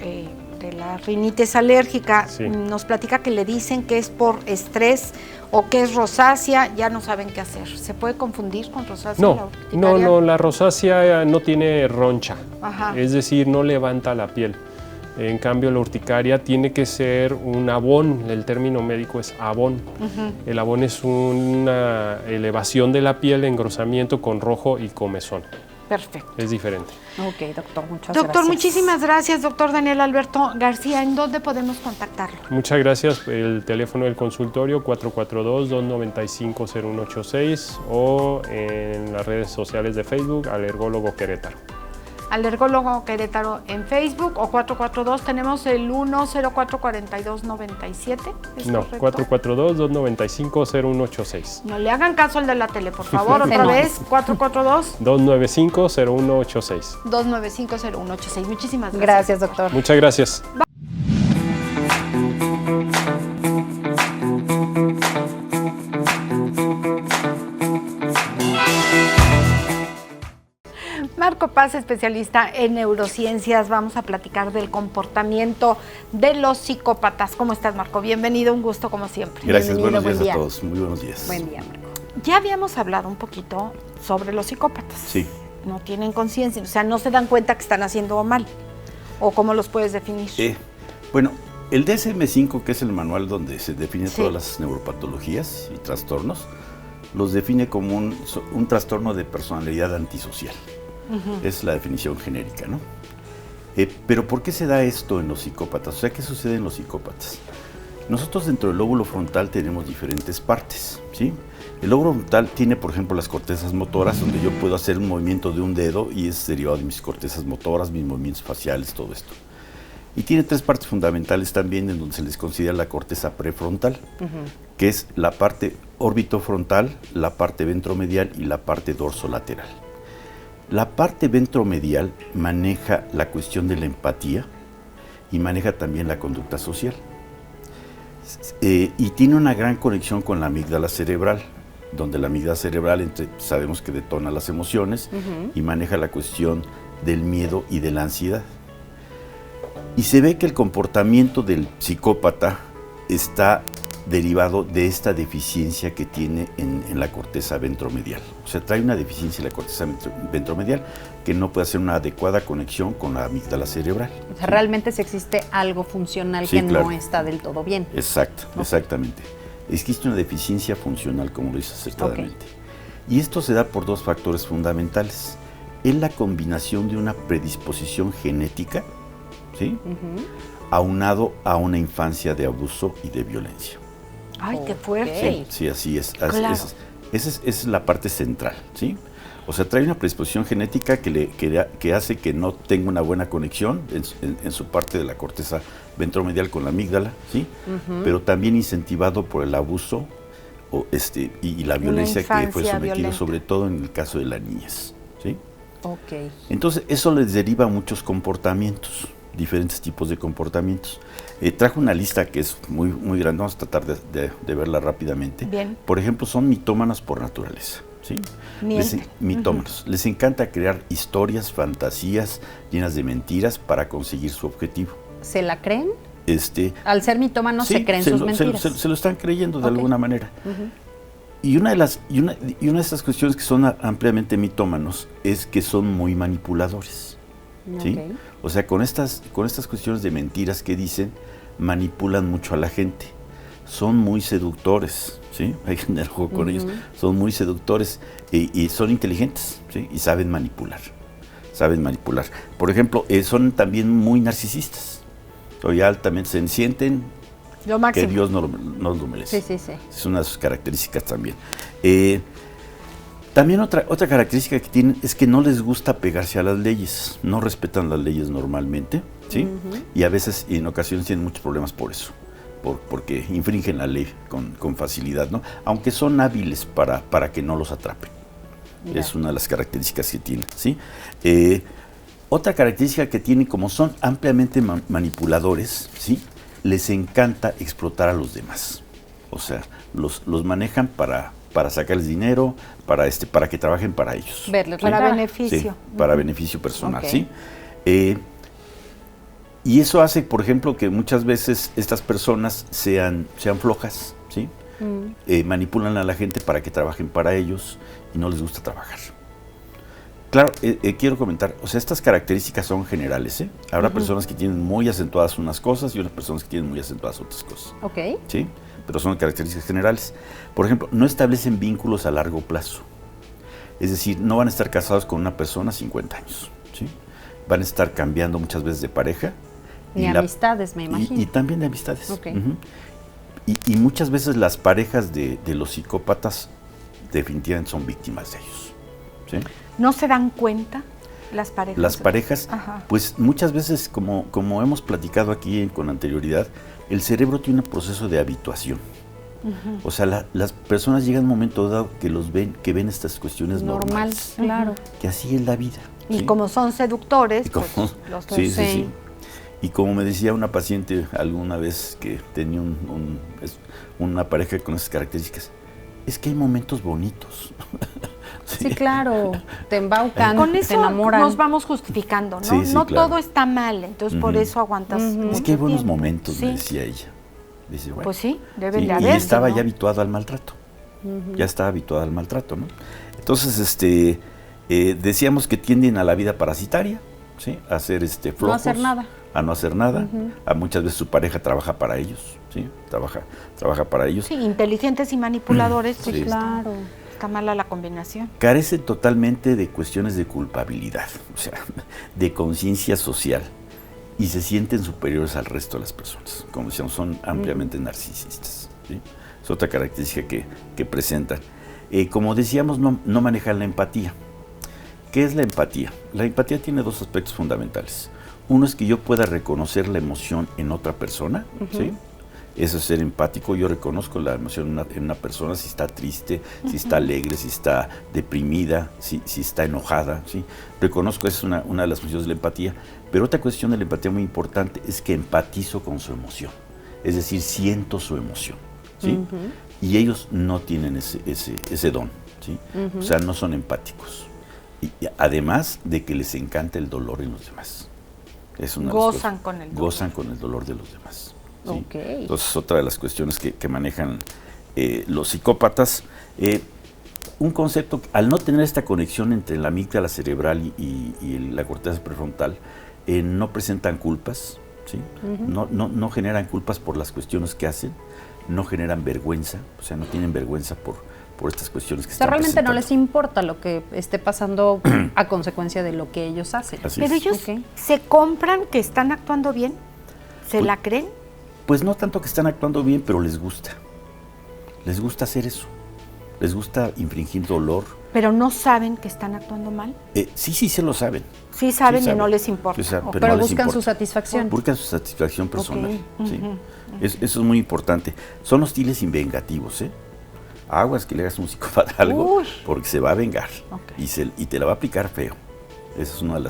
de la rinitis alérgica. Sí. Nos platica que le dicen que es por estrés o que es rosácea, ya no saben qué hacer. ¿Se puede confundir con rosácea? la urticaria? No, la rosácea no tiene roncha, Ajá. es decir, no levanta la piel. En cambio, la urticaria tiene que ser un abón, el término médico es abón. El abón es una elevación de la piel, engrosamiento con rojo y comezón. Perfecto. Es diferente. Ok, doctor, muchas Doctor, gracias. muchísimas gracias, doctor Daniel Alberto García. ¿En dónde podemos contactarlo? Muchas gracias. El teléfono del consultorio 442-295-0186 o en las redes sociales de Facebook, Alergólogo Querétaro. Alergólogo Querétaro en Facebook o 442, tenemos el 1044297. ¿Es No, correcto? 442-295-0186. No le hagan caso al de la tele, por favor, otra No. vez, 442 295-0186. 2950186. Muchísimas gracias. Gracias, doctor. Muchas gracias. Marco Paz, especialista en neurociencias. Vamos a platicar del comportamiento de los psicópatas. ¿Cómo estás, Marco? Bienvenido, un gusto como siempre. Gracias, Bienvenido, buenos días buen a todos, muy buenos días. Buen día, Marco. Ya habíamos hablado un poquito sobre los psicópatas. Sí. No tienen conciencia, o sea, no se dan cuenta que están haciendo mal. ¿O cómo los puedes definir? Bueno, el DSM-5, que es el manual donde se define Sí. todas las neuropatologías y trastornos, los define como un trastorno de personalidad antisocial. Es la definición genérica, ¿no? Pero ¿por qué se da esto en los psicópatas? O sea, ¿qué sucede en los psicópatas? Nosotros dentro del lóbulo frontal tenemos diferentes partes, ¿sí? El lóbulo frontal tiene, por ejemplo, las cortezas motoras, donde yo puedo hacer un movimiento de un dedo y es derivado de mis cortezas motoras, mis movimientos faciales, todo esto. Y tiene 3 partes fundamentales también en donde se les considera la corteza prefrontal, que es la parte orbitofrontal, la parte ventromedial y la parte dorsolateral. La parte ventromedial maneja la cuestión de la empatía y maneja también la conducta social. Y tiene una gran conexión con la amígdala cerebral, donde la amígdala cerebral sabemos que detona las emociones y maneja la cuestión del miedo y de la ansiedad. Y se ve que el comportamiento del psicópata está derivado de esta deficiencia que tiene en la corteza ventromedial. O sea, trae una deficiencia en la corteza ventromedial que no puede hacer una adecuada conexión con la amígdala cerebral. O sea, realmente si existe algo funcional Sí, que claro. no está del todo bien. Exacto, exactamente. Existe una deficiencia funcional, como lo dices acertadamente. Y esto se da por 2 factores fundamentales. Es la combinación de una predisposición genética, ¿sí? Aunado a una infancia de abuso y de violencia. Ay, qué fuerte. Sí, así es. Claro. Esa es la parte central, ¿sí? O sea, trae una predisposición genética que hace que no tenga una buena conexión en su parte de la corteza ventromedial con la amígdala, ¿sí? Pero también incentivado por el abuso y la violencia que fue infancia sometido, violenta. sobre todo en el caso de la niñez, ¿sí? Ok. Entonces, eso les deriva muchos comportamientos, diferentes tipos de comportamientos. Trajo una lista que es muy, muy grande, vamos a tratar de verla rápidamente. Bien. Por ejemplo, son mitómanos por naturaleza, ¿sí? Mienten. Mitómanos. Les encanta crear historias, fantasías llenas de mentiras para conseguir su objetivo. ¿Se la creen? Al ser mitómanos sí, se creen sus mentiras. Se lo están creyendo de Ok. alguna manera. Y una de estas cuestiones que son ampliamente mitómanos es que son muy manipuladores, ¿sí? Ok. O sea, con estas cuestiones de mentiras que dicen, manipulan mucho a la gente. Son muy seductores, ¿sí? Hay que tener juego con ellos. Son muy seductores y son inteligentes, ¿sí? Y saben manipular. Por ejemplo, son también muy narcisistas. O ya altamente se sienten Lo que máximo. Dios no lo merece. Sí, sí, sí. Es una de sus características también. También otra característica que tienen es que no les gusta pegarse a las leyes, no respetan las leyes normalmente, ¿sí? Y a veces, en ocasiones, tienen muchos problemas por eso, porque infringen la ley con facilidad, ¿no? Aunque son hábiles para que no los atrapen. Mira. Es una de las características que tienen, ¿sí? Otra característica que tienen, como son ampliamente manipuladores, ¿sí? Les encanta explotar a los demás. O sea, los manejan para sacarles dinero, para que trabajen para ellos. Verles, ¿sí? Para beneficio. Sí, para beneficio personal, ¿sí? Y eso hace, por ejemplo, que muchas veces estas personas sean flojas, ¿sí? Manipulan a la gente para que trabajen para ellos y no les gusta trabajar. Claro, quiero comentar, o sea, estas características son generales, ¿eh? Habrá personas que tienen muy acentuadas unas cosas y otras personas que tienen muy acentuadas otras cosas. Ok. ¿Sí? Pero son características generales. Por ejemplo, no establecen vínculos a largo plazo. Es decir, no van a estar casados con una persona 50 años, ¿sí? Van a estar cambiando muchas veces de pareja. Y amistades, me imagino. Y también de amistades. Okay. Y muchas veces las parejas de los psicópatas definitivamente son víctimas de ellos, ¿sí? ¿No se dan cuenta las parejas? Las parejas, pues muchas veces, como hemos platicado aquí con anterioridad, el cerebro tiene un proceso de habituación. O sea, las personas llegan a un momento dado que ven estas cuestiones normales. Claro. Que así es la vida. Y ¿sí? como son seductores, pues los sí. Y como me decía una paciente alguna vez que tenía una pareja con esas características, es que hay momentos bonitos. Sí, claro, te embaucan, con eso te enamoran. Nos vamos justificando, ¿no? Sí, no claro. Todo está mal, entonces por eso aguantas. Es que hay buenos tiempo. momentos, me decía ella. Dice, bueno, pues sí, debe de y haber. estaba ya habituada al maltrato. Ya estaba habituada al maltrato, ¿no? Entonces, decíamos que tienden a la vida parasitaria, ¿sí? A ser flojos. No hacer nada. A no hacer nada. A muchas veces su pareja trabaja para ellos, ¿sí? Trabaja para ellos. Sí, inteligentes y manipuladores, pues sí. Claro. Está mala la combinación. Carecen totalmente de cuestiones de culpabilidad, o sea, de conciencia social, y se sienten superiores al resto de las personas. Como decíamos, son ampliamente narcisistas, ¿sí? Es otra característica que presentan. Como decíamos, no manejan la empatía. ¿Qué es la empatía? La empatía tiene dos aspectos fundamentales. Uno es que yo pueda reconocer la emoción en otra persona, ¿sí? Eso es ser empático. Yo reconozco la emoción en una persona, si está triste, si está alegre, si está deprimida, si está enojada, ¿sí? Reconozco, esa es una de las funciones de la empatía. Pero otra cuestión de la empatía muy importante es que empatizo con su emoción. Es decir, siento su emoción, ¿sí? Y ellos no tienen ese don, ¿sí? O sea, no son empáticos. Y además de que les encanta el dolor en los demás. Es una gozan con el dolor. Gozan con el dolor de los demás. ¿Sí? Okay. Entonces, otra de las cuestiones que manejan los psicópatas, un concepto, al no tener esta conexión entre la amígdala cerebral y la corteza prefrontal, no presentan culpas, ¿sí? No generan culpas por las cuestiones que hacen, no generan vergüenza, o sea, no tienen vergüenza por estas cuestiones que están realmente presentando. No les importa lo que esté pasando a consecuencia de lo que ellos hacen. Pero ellos se compran que están actuando bien, ¿se la creen? Pues no tanto que están actuando bien, pero les gusta hacer eso, les gusta infringir dolor. ¿Pero no saben que están actuando mal? Sí se lo saben. Sí saben y no les importa. Pero no buscan su satisfacción. Buscan su satisfacción personal. ¿Sí? Eso es muy importante. Son hostiles y vengativos, ¿eh? Aguas que le hagas a un psicópata algo, porque se va a vengar y te la va a aplicar feo. Esa es una de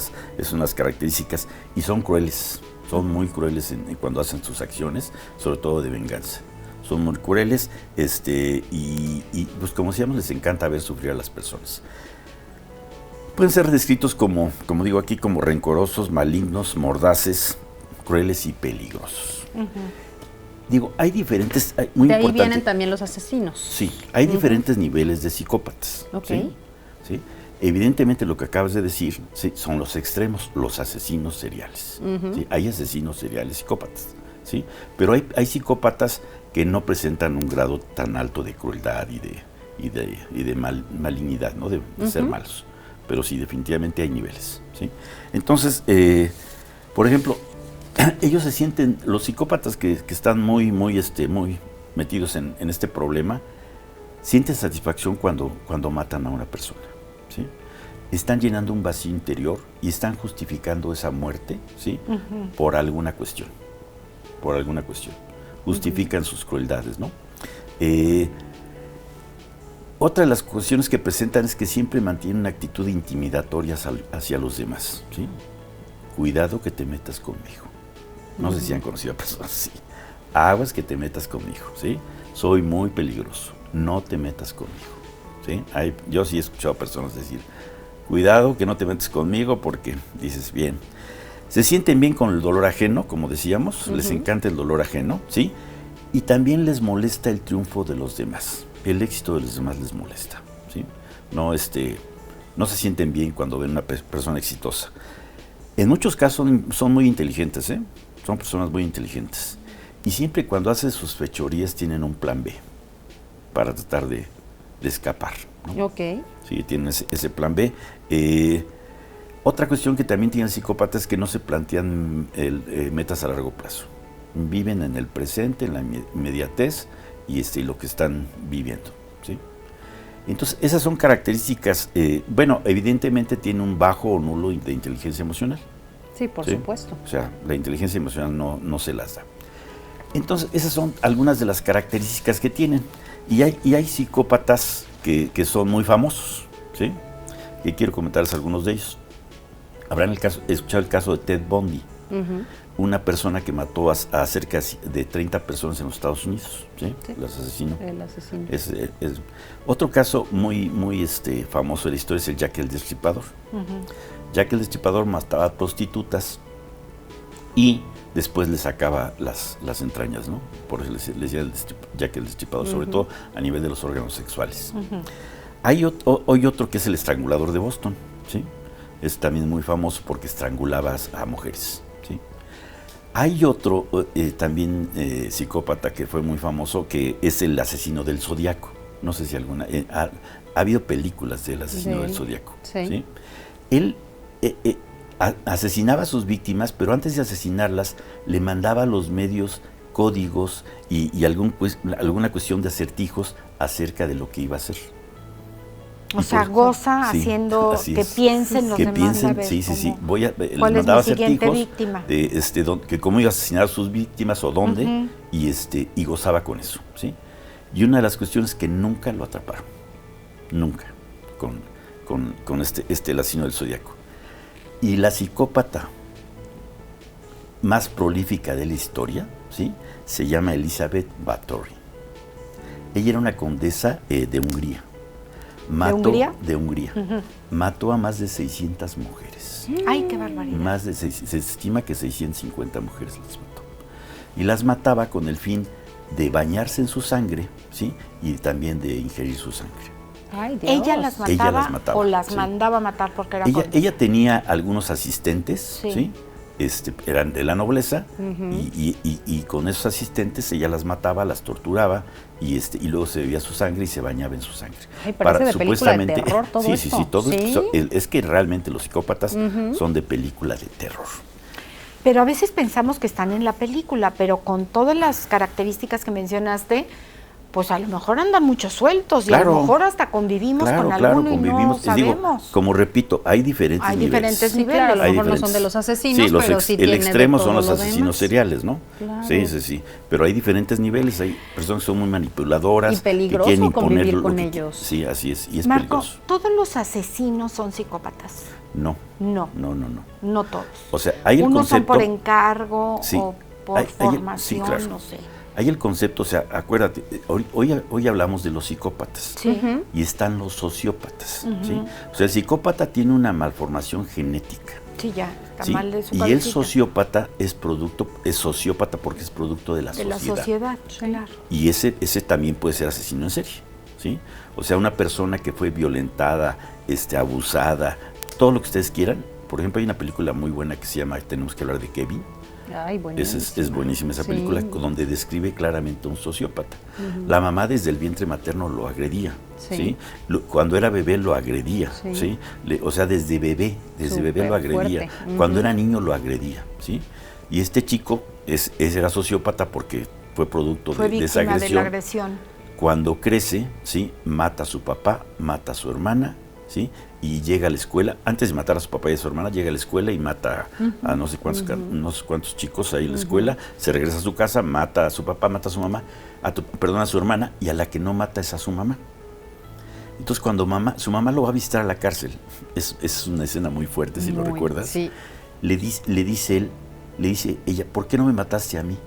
las características. Y son crueles, son muy crueles cuando hacen sus acciones, sobre todo de venganza. Son muy crueles y pues como decíamos, les encanta ver sufrir a las personas. Pueden ser descritos como digo aquí, como rencorosos, malignos, mordaces, crueles y peligrosos. Digo, hay diferentes... muy de ahí importante, vienen también los asesinos. Sí, hay diferentes niveles de psicópatas. ¿Sí? Evidentemente lo que acabas de decir son los extremos, los asesinos seriales. ¿Sí? Hay asesinos seriales psicópatas, ¿sí? Pero hay psicópatas que no presentan un grado tan alto de crueldad y de malignidad, ¿no? De ser malos. Pero sí, definitivamente hay niveles, ¿sí? Entonces, por ejemplo, ellos se sienten, los psicópatas que están muy metidos en este problema, sienten satisfacción cuando matan a una persona, ¿sí? están llenando un vacío interior y están justificando esa muerte, ¿sí? Por alguna cuestión. Por alguna cuestión. Justifican sus crueldades, ¿no? Otra de las cuestiones que presentan es que siempre mantienen una actitud intimidatoria hacia los demás, ¿sí? Cuidado que te metas conmigo. No sé si han conocido a personas así. Aguas que te metas conmigo, ¿sí? Soy muy peligroso. No te metas conmigo, ¿sí? Yo sí he escuchado a personas decir, cuidado que no te metas conmigo porque dices, bien. Se sienten bien con el dolor ajeno, como decíamos, les encanta el dolor ajeno, ¿sí? Y también les molesta el triunfo de los demás. El éxito de los demás les molesta, ¿sí? No se sienten bien cuando ven una persona exitosa. En muchos casos son muy inteligentes, ¿eh? Son personas muy inteligentes. Y siempre cuando hacen sus fechorías tienen un plan B para tratar de escapar, ¿no? Ok. Sí, tienen ese plan B. Otra cuestión que también tienen psicópatas es que no se plantean metas a largo plazo. Viven en el presente, en la inmediatez y lo que están viviendo, ¿sí? Entonces, esas son características, evidentemente tiene un bajo o nulo de inteligencia emocional. Sí, por supuesto. O sea, la inteligencia emocional no se las da. Entonces, esas son algunas de las características que tienen. Y hay psicópatas que son muy famosos, ¿sí? Que quiero comentarles algunos de ellos. Habrán escuchado el caso de Ted Bundy, una persona que mató a cerca de 30 personas en los Estados Unidos, ¿sí? Los asesinó. El asesino. Otro caso muy famoso de la historia es el Jack el Destripador. Jack el Destripador mataba a prostitutas y después le sacaba las entrañas, ¿no? Por eso le decía Jack el Destripador, sobre todo a nivel de los órganos sexuales. Hay otro que es el estrangulador de Boston, ¿sí? Es también muy famoso porque estrangulaba a mujeres, ¿sí? Hay otro también psicópata que fue muy famoso, que es el asesino del Zodíaco. No sé si alguna... ha habido películas del asesino del Zodíaco, ¿sí? Él asesinaba a sus víctimas, pero antes de asesinarlas le mandaba los medios, códigos y alguna cuestión de acertijos acerca de lo que iba a hacer. O sea, goza haciendo que piensen los demás. Sí. Les ¿cuál mandaba es mi siguiente acertijos víctima? Que cómo iba a asesinar a sus víctimas o dónde, y gozaba con eso, ¿sí? Y una de las cuestiones es que nunca lo atraparon. Nunca. Con el asesino del Zodíaco. Y la psicópata más prolífica de la historia, ¿sí? Se llama Elizabeth Báthory. Ella era una condesa de Hungría. De Hungría. Mató a más de 600 mujeres. ¡Ay, qué barbaridad! Se estima que 650 mujeres las mató. Y las mataba con el fin de bañarse en su sangre, ¿sí? Y también de ingerir su sangre. Ay, Dios. ¿Ella las mataba o las mandaba a matar porque era ella tenía algunos asistentes, ¿sí? Eran de la nobleza, y con esos asistentes ella las mataba, las torturaba y luego se bebía su sangre y se bañaba en su sangre. Ay, parece de película de terror todo esto. Sí, todo esto. Es que realmente los psicópatas son de película de terror. Pero a veces pensamos que están en la película, pero con todas las características que mencionaste, pues a lo mejor andan muchos sueltos y a lo mejor hasta convivimos con alguno y no sabemos. Como repito, hay diferentes niveles. Diferentes niveles. Claro, a lo mejor no son de los asesinos, pero sí el extremo son los asesinos demás. Seriales, ¿no? Claro. Sí. Pero hay diferentes niveles, hay personas que son muy manipuladoras. Y peligroso que quieren convivir con ellos. Sí, así es, y es Marco, peligroso. ¿todos los asesinos son psicópatas? No. No todos. O sea, hay el unos concepto... son por encargo o por formación, claro. no sé. Hay el concepto, o sea, acuérdate, hoy hablamos de los psicópatas, y están los sociópatas, ¿sí? O sea, el psicópata tiene una malformación genética. Sí, ya, está mal de su Y el cabecita. sociópata es sociópata porque es producto de la sociedad. De la sociedad, claro. Y ese también puede ser asesino en serie, ¿sí? O sea, una persona que fue violentada, abusada, todo lo que ustedes quieran. Por ejemplo, hay una película muy buena que se llama Tenemos que hablar de Kevin. Ay, es buenísima esa película, donde describe claramente a un sociópata. La mamá desde el vientre materno lo agredía, ¿sí? Cuando era bebé lo agredía, ¿sí? O sea, desde bebé lo agredía. Cuando era niño lo agredía, ¿sí? Y este chico era sociópata porque fue producto de esa agresión. De la agresión. Cuando crece, ¿sí? Mata a su papá, mata a su hermana, ¿sí? y llega a la escuela, antes de matar a su papá y a su hermana, llega a la escuela y mata a no sé cuántos chicos ahí en la escuela, se regresa a su casa, mata a su papá, mata a su mamá, a su hermana, y a la que no mata es a su mamá. Entonces cuando su mamá lo va a visitar a la cárcel, es una escena muy fuerte, si lo recuerdas, sí. le dice ella, ¿por qué no me mataste a mí?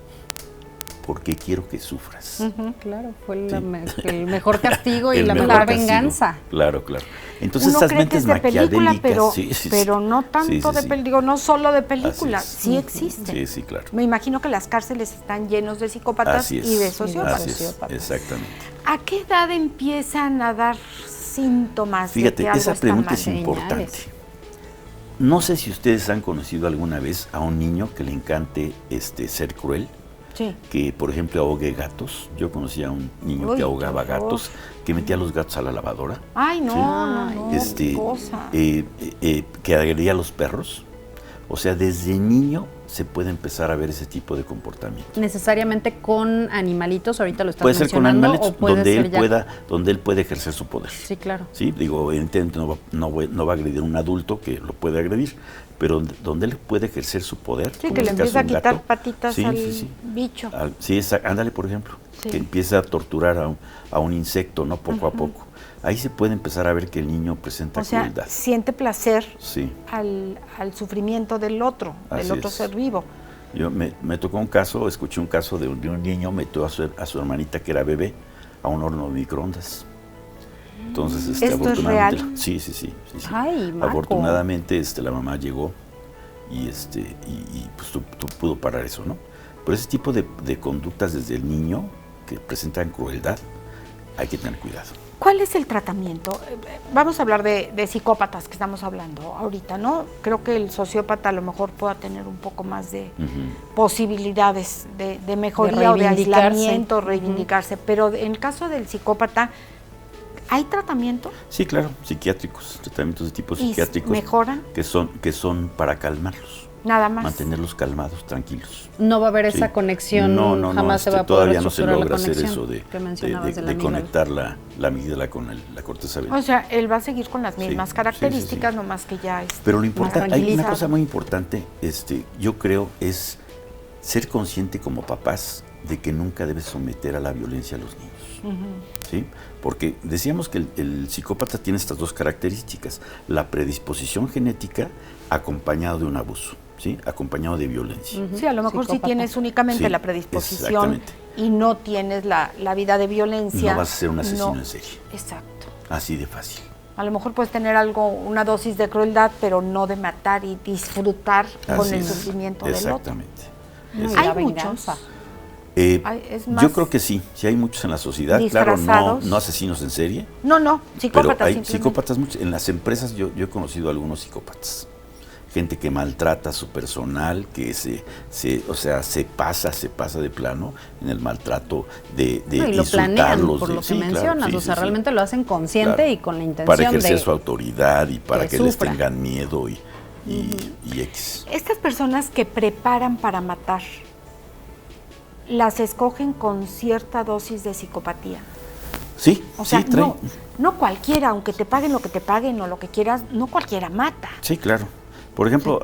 Porque quiero que sufras. Claro, fue Sí. el mejor castigo y El la mejor mejor castigo. venganza. Claro. Entonces Uno estas cree que mentes es de película, maquiavélicas, pero no tanto de película, no solo de película, Así es. sí existe. Sí, claro. Me imagino que las cárceles están llenos de psicópatas Así es. y de sociópatas. Así es, exactamente. ¿A qué edad empiezan a dar síntomas de Fíjate, que algo esa está pregunta mal? es importante. No sé si ustedes han conocido alguna vez a un niño que le encante ser cruel, Sí. que por ejemplo ahogue gatos. Yo conocí a un niño Uy, que ahogaba qué horror. gatos, que metía a los gatos a la lavadora, Ay, no, Sí. no, qué cosa. que agredía a los perros. O sea, desde niño se puede empezar a ver ese tipo de comportamiento. Necesariamente con animalitos, ahorita lo estás Puede ser con mencionando, animalitos o puede donde ser él ya... puede ejercer su poder. Sí, claro. Sí, digo, evidentemente no va a agredir a un adulto que lo puede agredir, pero donde él puede ejercer su poder. Sí, como que en le el caso empieza a de un quitar gato. patitas Sí, al sí. bicho. Sí, ándale, por ejemplo, Sí. que empieza a torturar a un insecto, ¿no? Poco a poco. Ahí se puede empezar a ver que el niño presenta O sea, crueldad. siente placer Sí. al sufrimiento del otro Así es. ser vivo. Yo me tocó un caso, escuché un caso de un niño, metió a su hermanita que era bebé a un horno de microondas. Entonces, ¿Esto es afortunadamente, real? sí. Ay, Marco. Afortunadamente, la mamá llegó y pues pudo parar eso, ¿no? Pero ese tipo de conductas desde el niño que presentan crueldad, hay que tener cuidado. ¿Cuál es el tratamiento? Vamos a hablar de psicópatas que estamos hablando ahorita, ¿no? Creo que el sociópata a lo mejor pueda tener un poco más de posibilidades de mejoría o de reivindicarse. aislamiento, reivindicarse. Pero en el caso del psicópata, ¿hay tratamiento? Sí, claro, psiquiátricos, tratamientos de tipo ¿Y psiquiátricos mejoran? que son para calmarlos, Nada más. mantenerlos calmados, tranquilos. No va a haber Sí. esa conexión, No, jamás se va a poder todavía no se reestructurar logra la hacer conexión eso que mencionabas de la de amígdala. conectar la amígdala con la corteza O venosa. sea, él va a seguir con las mismas Sí, características, sí. nomás que ya es Pero lo más importante, hay una tranquilizado. cosa muy importante, yo creo, es ser consciente como papás de que nunca debes someter a la violencia a los niños. ¿Sí? Porque decíamos que el psicópata tiene estas dos características: la predisposición genética acompañado de un abuso, ¿sí? Acompañado de violencia. Sí, a lo mejor si Psicópata. tienes únicamente Sí, la predisposición exactamente. y no tienes la vida de violencia. No vas a ser un asesino no. en serie. Exacto. Así de fácil. A lo mejor puedes tener una dosis de crueldad, pero no de matar y disfrutar con Así el es. sufrimiento del otro. Exactamente. Ay, Es- Hay la muchos. venganza. Es más Yo creo que sí hay muchos en la sociedad, claro, disfrazados. no asesinos en serie, No, pero psicópatas hay simplemente. psicópatas muchos. En las empresas yo he conocido a algunos psicópatas, gente que maltrata a su personal, que se pasa de plano en el maltrato de No, y lo planean, insultarlos. por lo que sí, claro, mencionas, sí, o sea, sí, realmente lo hacen consciente claro. y con la intención para ejercer de... su autoridad y para que que les sufra. tengan miedo y X. Estas personas que preparan para matar, las escogen con cierta dosis de psicopatía. Sí, O sea, sí, traen. no cualquiera, aunque te paguen lo que te paguen o lo que quieras, no cualquiera mata. Sí, claro. Por ejemplo,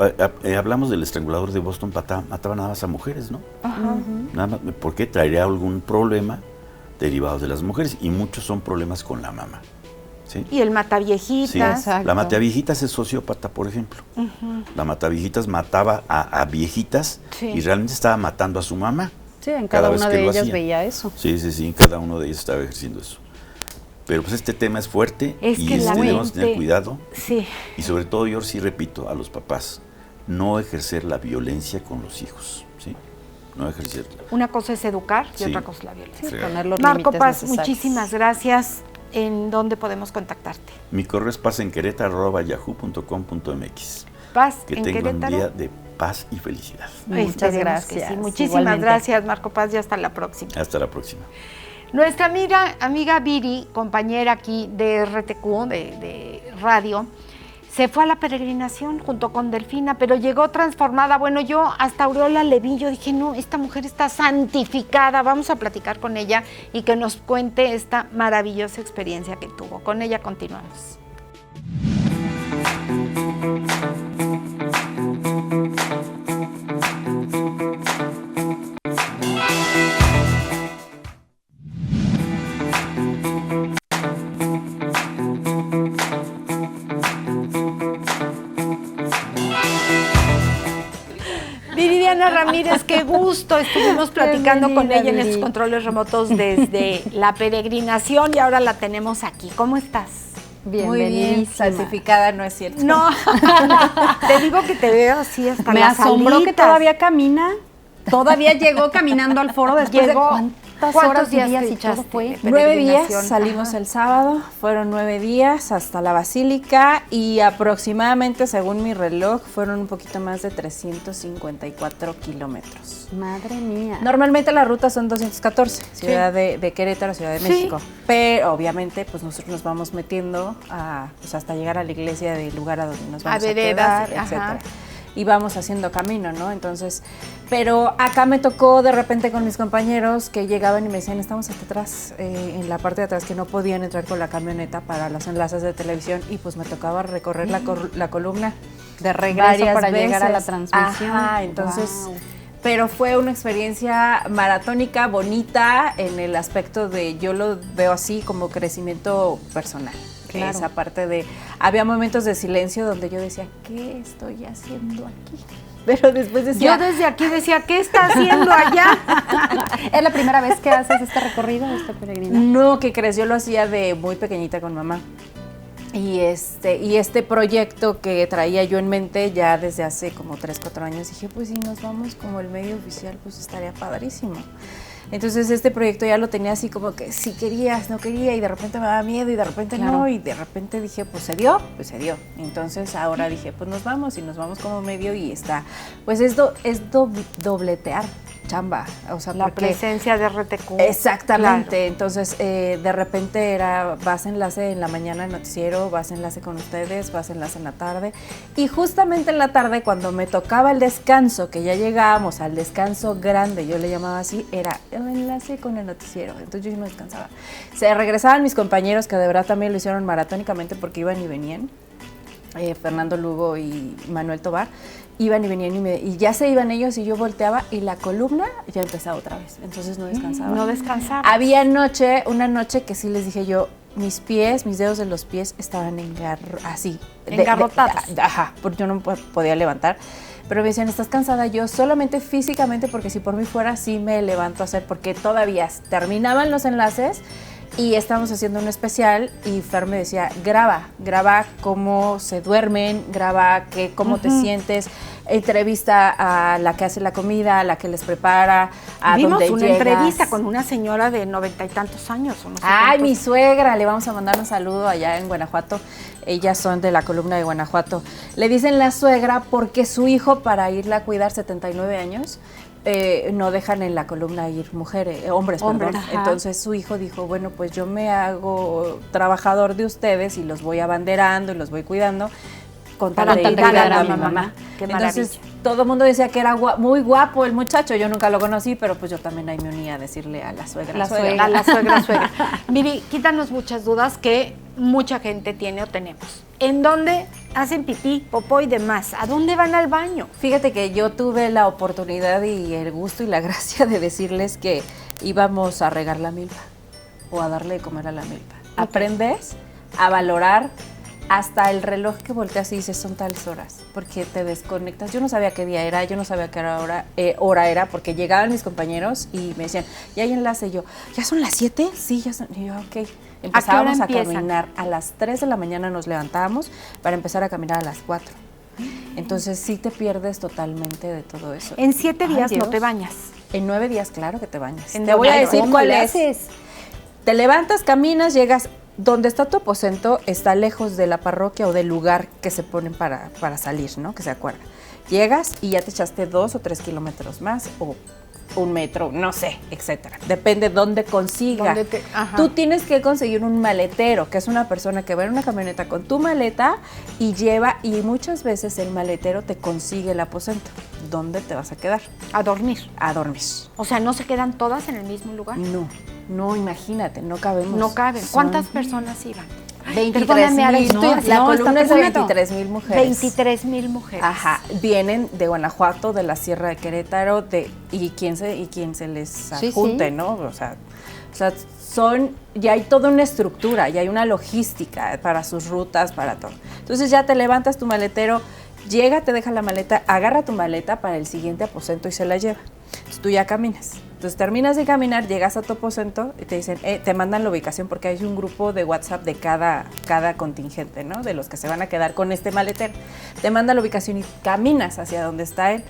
hablamos del estrangulador de Boston, mataba nada más a mujeres, ¿no? Ajá. Nada más, porque traería algún problema derivado de las mujeres, y muchos son problemas con la mamá. ¿Sí? Y el mataviejitas. Sí. Exacto. La mataviejitas es sociópata, por ejemplo. La mataviejitas mataba a viejitas Sí. y realmente estaba matando a su mamá. Sí, en cada vez una que de lo ellas hacía. veía eso. Sí, cada uno de ellos estaba ejerciendo eso. Pero pues este tema es fuerte Es y que la debemos tener mente- cuidado. Sí. Y sobre todo yo sí repito a los papás, no ejercer la violencia con los hijos, ¿sí? No ejercerla. Una cosa es educar y Sí. otra cosa es la violencia. Sí. Poner los Marco límites Paz, necesarios. muchísimas gracias. ¿En dónde podemos contactarte? Mi correo es pazenquereta@yahoo.com.mx. Paz Que en tengan un Querétaro. día de paz y felicidad. Esperemos Muchas que gracias. sí. Muchísimas Igualmente. gracias, Marco Paz, y hasta la próxima. Hasta la próxima. Nuestra amiga Viri, compañera aquí de RTQ, de radio, se fue a la peregrinación junto con Delfina, pero llegó transformada. Bueno, yo hasta Aureola le vi, yo dije, no, esta mujer está santificada. Vamos a platicar con ella y que nos cuente esta maravillosa experiencia que tuvo. Con ella continuamos. Viridiana Ramírez, qué gusto. Estuvimos platicando con ella en estos Viri. controles remotos desde la peregrinación y ahora la tenemos aquí. ¿Cómo estás? Muy bien, salsificada, no es cierto. No, te digo que te veo así hasta Me las asombró que alitas. todavía camina. Todavía llegó caminando al foro después Llegó. de cuántas ¿Cuántos horas y días días te y todo echaste fue. de 9 días, peregrinación? salimos Ajá. el sábado, fueron 9 días hasta la Basílica y aproximadamente, según mi reloj, fueron un poquito más de 354 kilómetros. Madre mía. Normalmente la ruta son 214, Ciudad de Querétaro, Ciudad de Sí. México. Pero obviamente pues nosotros nos vamos metiendo pues hasta llegar a la iglesia del lugar a donde nos vamos a veredas, quedar, ajá. etcétera. Y vamos haciendo camino, ¿no? Entonces, pero acá me tocó de repente con mis compañeros que llegaban y me decían, estamos hasta atrás, en la parte de atrás, que no podían entrar con la camioneta para los enlaces de televisión y pues me tocaba recorrer la columna De regreso varias para llegar a la veces. transmisión. Ajá, entonces, Wow. pero fue una experiencia maratónica, bonita, en el aspecto de, yo lo veo así como crecimiento personal. Claro. Esa parte de, había momentos de silencio donde yo decía, ¿qué estoy haciendo aquí? Pero después decía, Yo desde aquí decía, ¿qué está haciendo allá? ¿Es la primera vez que haces este recorrido, este peregrinaje? no, ¿qué crees? Yo lo hacía de muy pequeñita con mamá. Y este proyecto que traía yo en mente ya desde hace como 3, 4 años, dije, pues si nos vamos como el medio oficial, pues estaría padrísimo. Entonces este proyecto ya lo tenía así como que sí querías, no quería, y de repente me daba miedo, y de repente Claro. no, y de repente dije, pues se dio. Entonces ahora dije, pues nos vamos, y nos vamos como medio, y está, pues es dobletear chamba, o sea, La porque presencia de RTQ. exactamente, Claro. entonces de repente era, vas enlace en la mañana el noticiero, vas enlace con ustedes, vas enlace en la tarde, y justamente en la tarde cuando me tocaba el descanso, que ya llegábamos al descanso grande, yo le llamaba así, era el enlace con el noticiero, entonces yo no descansaba. Se regresaban mis compañeros, que de verdad también lo hicieron maratónicamente porque iban y venían, Fernando Lugo y Manuel Tobar, iban y venían y ya se iban ellos y yo volteaba y la columna ya empezaba otra vez, entonces no descansaba. No descansaba. Había una noche que sí les dije yo, mis dedos de los pies estaban así. Engarrotados. Ajá, porque yo no podía levantar. Pero me decían, ¿estás cansada? Yo solamente físicamente, porque si por mí fuera, sí me levanto a hacer, porque todavía terminaban los enlaces y estábamos haciendo un especial y Fer me decía, graba cómo se duermen, graba cómo te sientes, entrevista a la que hace la comida, a la que les prepara, a Vimos dónde una llegas. entrevista con una señora de 90 y tantos años. O no sé Ay, cuántos. mi suegra, le vamos a mandar un saludo allá en Guanajuato. Ellas son de la columna de Guanajuato. Le dicen la suegra porque su hijo, para irla a cuidar, 79 años, no dejan en la columna ir hombres, perdón. ajá. Entonces su hijo dijo, bueno, pues yo me hago trabajador de ustedes y los voy abanderando y los voy cuidando con tal Para de ir cuidar cuidando a a mi mi mamá. mamá. Qué Entonces maravilla. todo el mundo decía que era muy guapo el muchacho. Yo nunca lo conocí, pero pues yo también ahí me unía a decirle a la suegra. La suegra. suegra. A la suegra. Miri, quítanos muchas dudas que mucha gente tiene o tenemos. ¿En dónde hacen pipí, popó y demás? ¿A dónde van al baño? Fíjate que yo tuve la oportunidad y el gusto y la gracia de decirles que íbamos a regar la milpa o a darle de comer a la milpa. Aprendes a valorar hasta el reloj que volteas y dices son tales horas, porque te desconectas. Yo no sabía qué día era, yo no sabía qué hora era, porque llegaban mis compañeros y me decían, ¿ya hay enlace? Y yo, ¿ya son las 7? Sí, ya son. Y yo, ok. Empezábamos a empiezan? caminar. A las 3 de la mañana nos levantábamos para empezar a caminar a las 4. Entonces sí te pierdes totalmente de todo eso. En 7 días Ay, no Dios. te bañas. En 9 días, claro que te bañas. ¿En Te voy a dónde? decir ¿Cómo cuál le es. haces? Te levantas, caminas, llegas. Donde está tu aposento está lejos de la parroquia o del lugar que se ponen para salir, ¿no? Que se acuerda. Llegas y ya te echaste 2 o 3 kilómetros más o 1 metro, no sé, etcétera. Depende dónde consiga. Ajá. Tú tienes que conseguir un maletero, que es una persona que va en una camioneta con tu maleta y lleva, y muchas veces el maletero te consigue el aposento. ¿Dónde te vas a quedar? A dormir. A dormir. O sea, ¿no se quedan todas en el mismo lugar? No, imagínate, no cabemos. No caben. Son ¿Cuántas personas iban? 23,000. Perdóname, La columna es de está 23,000 mujeres. 23,000 mujeres. Ajá, vienen de Guanajuato, de la Sierra de Querétaro, y quien se les Sí, adjunte, sí. ¿no? O sea, ya hay toda una estructura, ya hay una logística para sus rutas, para todo. Entonces ya te levantas tu maletero llega, te deja la maleta, agarra tu maleta para el siguiente aposento y se la lleva. Entonces tú ya caminas. Entonces terminas de caminar, llegas a tu aposento y te dicen, te mandan la ubicación porque hay un grupo de WhatsApp de cada contingente, ¿no? De los que se van a quedar con este maletero. Te manda la ubicación y caminas hacia donde está él.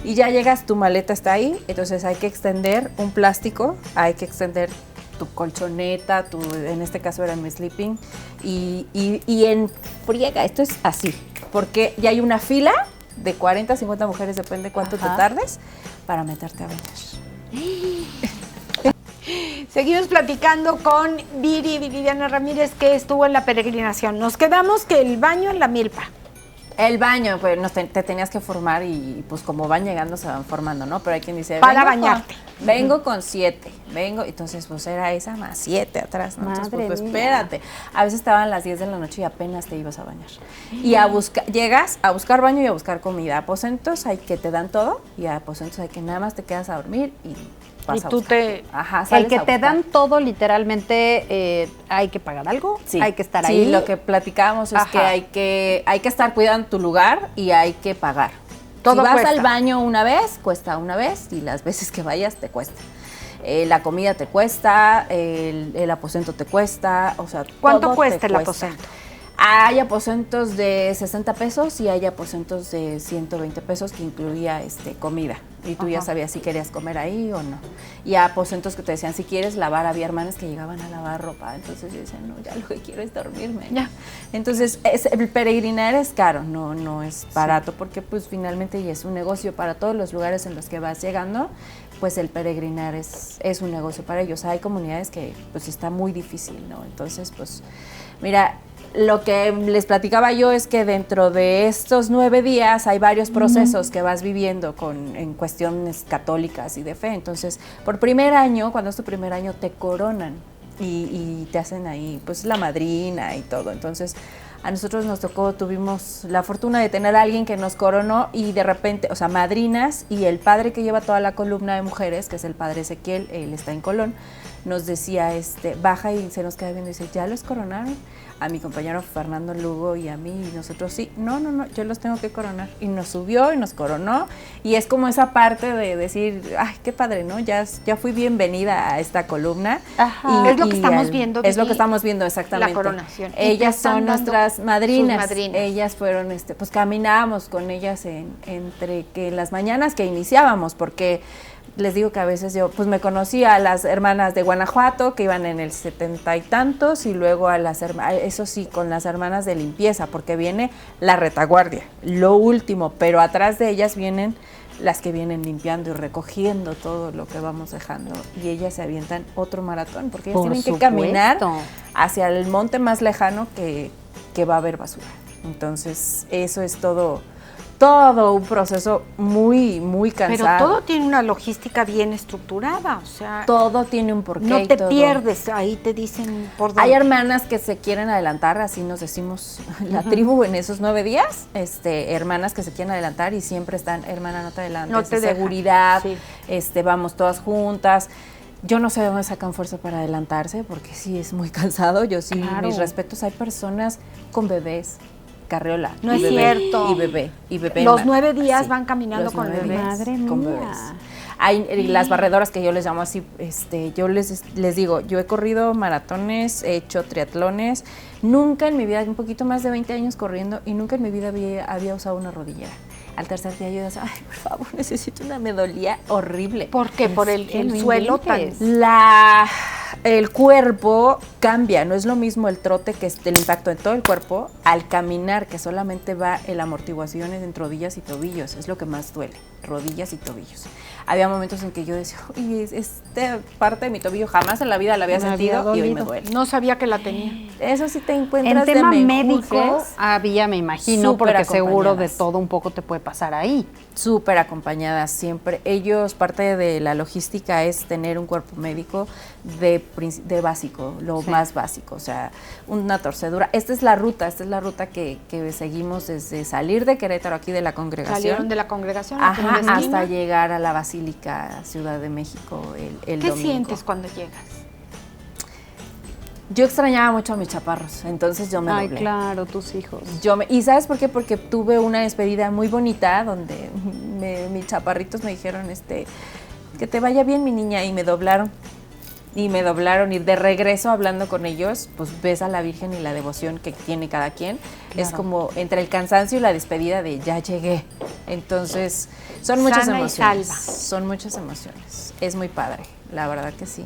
Y ya llegas, tu maleta está ahí, entonces hay que extender un plástico, hay que extender tu colchoneta, en este caso era mi sleeping, y en friega, esto es así, porque ya hay una fila de 40, 50 mujeres, depende cuánto te tardes, para meterte a bañar. Seguimos platicando con Viridiana Ramírez, que estuvo en la peregrinación. Nos quedamos que el baño en la milpa. El baño, pues te tenías que formar y pues como van llegando se van formando, ¿no? Pero hay quien dice, para bañarte. Vengo con 7, entonces pues era esa más 7 atrás, ¿no? Entonces pues espérate. A veces estaban las 10 de la noche y apenas te ibas a bañar. Y llegas a buscar baño y a buscar comida. Aposentos hay que te dan todo y a aposentos hay que nada más te quedas a dormir y vas a buscar. El que te dan todo, literalmente, ¿hay que pagar algo? Sí. ¿Hay que estar ahí? Sí, lo que platicábamos es que hay que estar cuidando tu lugar y hay que pagar. Todo si vas cuesta. al baño una vez, cuesta una vez, y las veces que vayas te cuesta. La comida te cuesta, el aposento te cuesta, o sea, ¿Cuánto todo cuesta te el aposento? Hay aposentos de 60 pesos y hay aposentos de 120 pesos que incluía comida. Y tú ya sabías si querías comer ahí o no. Y aposentos que te decían, si quieres lavar, había hermanas que llegaban a lavar ropa. Entonces yo decía, no, ya lo que quiero es dormirme. Ya. Entonces, el peregrinar es caro, no es barato, porque pues finalmente y es un negocio para todos los lugares en los que vas llegando, pues el peregrinar es un negocio para ellos. Hay comunidades que pues está muy difícil, ¿no? Entonces, pues, mira, lo que les platicaba yo es que dentro de estos 9 días hay varios procesos que vas viviendo en cuestiones católicas y de fe. Entonces, por primer año, cuando es tu primer año, te coronan y te hacen ahí pues la madrina y todo. Entonces, a nosotros nos tocó, tuvimos la fortuna de tener a alguien que nos coronó y de repente, o sea, madrinas, y el padre que lleva toda la columna de mujeres, que es el padre Ezequiel, él está en Colón, nos decía, baja y se nos queda viendo y dice, ¿ya los coronaron? A mi compañero Fernando Lugo y a mí, y nosotros sí, no, yo los tengo que coronar. Y nos subió y nos coronó, y es como esa parte de decir, ay, qué padre, ¿no? Ya fui bienvenida a esta columna. Ajá. Es lo que estamos viendo. Es lo que estamos viendo, exactamente. La coronación. Ellas son nuestras madrinas. Sus madrinas. Ellas fueron, pues caminábamos con ellas entre que las mañanas que iniciábamos, porque les digo que a veces yo, pues me conocí a las hermanas de Guanajuato, que iban en el 70 y tantos, y luego a las eso sí, con las hermanas de limpieza, porque viene la retaguardia, lo último, pero atrás de ellas vienen las que vienen limpiando y recogiendo todo lo que vamos dejando, y ellas se avientan otro maratón, porque ellas tienen que caminar hacia el monte más lejano que va a haber basura. Entonces, eso es todo un proceso muy, muy cansado. Pero todo tiene una logística bien estructurada, o sea... Todo tiene un porqué. No te pierdes, ahí te dicen por dónde. Hay hermanas que se quieren adelantar, así nos decimos la tribu en esos 9 días, hermanas que se quieren adelantar y siempre están, hermana, no te adelantes, no te seguridad, sí. Vamos todas juntas. Yo no sé de dónde sacan fuerza para adelantarse, porque sí es muy cansado. Yo sí, mis respetos, hay personas con bebés, carriola. No es cierto. Y bebé. Los 9 días van caminando con bebés. Madre mía. Con bebés. Hay las barredoras que yo les llamo así, yo les digo, yo he corrido maratones, he hecho triatlones, nunca en mi vida, un poquito más de 20 años corriendo, y nunca en mi vida había usado una rodillera. Al tercer día yo decía, ay, por favor, necesito una, me dolía horrible. ¿Por qué? Por el suelo tan... El cuerpo cambia, no es lo mismo el trote, que es el impacto en todo el cuerpo, al caminar, que solamente va el amortiguación entre rodillas y tobillos, es lo que más duele, rodillas y tobillos. Había momentos en que yo decía, oye, esta parte de mi tobillo jamás en la vida la había sentido y hoy me duele. No sabía que la tenía. Eso sí te encuentras en tema de médico, había, me imagino, porque seguro de todo un poco te puede pasar ahí. Súper acompañadas siempre. Ellos, parte de la logística es tener un cuerpo médico de básico, lo más básico, o sea, una torcedura. Esta es la ruta que seguimos desde salir de Querétaro, aquí de la congregación. Salieron de la congregación hasta llegar a la Basílica Ciudad de México el domingo. ¿Qué sientes cuando llegas? Yo extrañaba mucho a mis chaparros, entonces yo me doblé. Ay, claro, tus hijos. ¿Y sabes por qué? Porque tuve una despedida muy bonita donde mis chaparritos me dijeron, que te vaya bien, mi niña, y me doblaron. Y de regreso hablando con ellos, pues ves a la Virgen y la devoción que tiene cada quien. Claro. Es como entre el cansancio y la despedida de ya llegué. Entonces, son muchas emociones. Son muchas emociones. Es muy padre, la verdad que sí.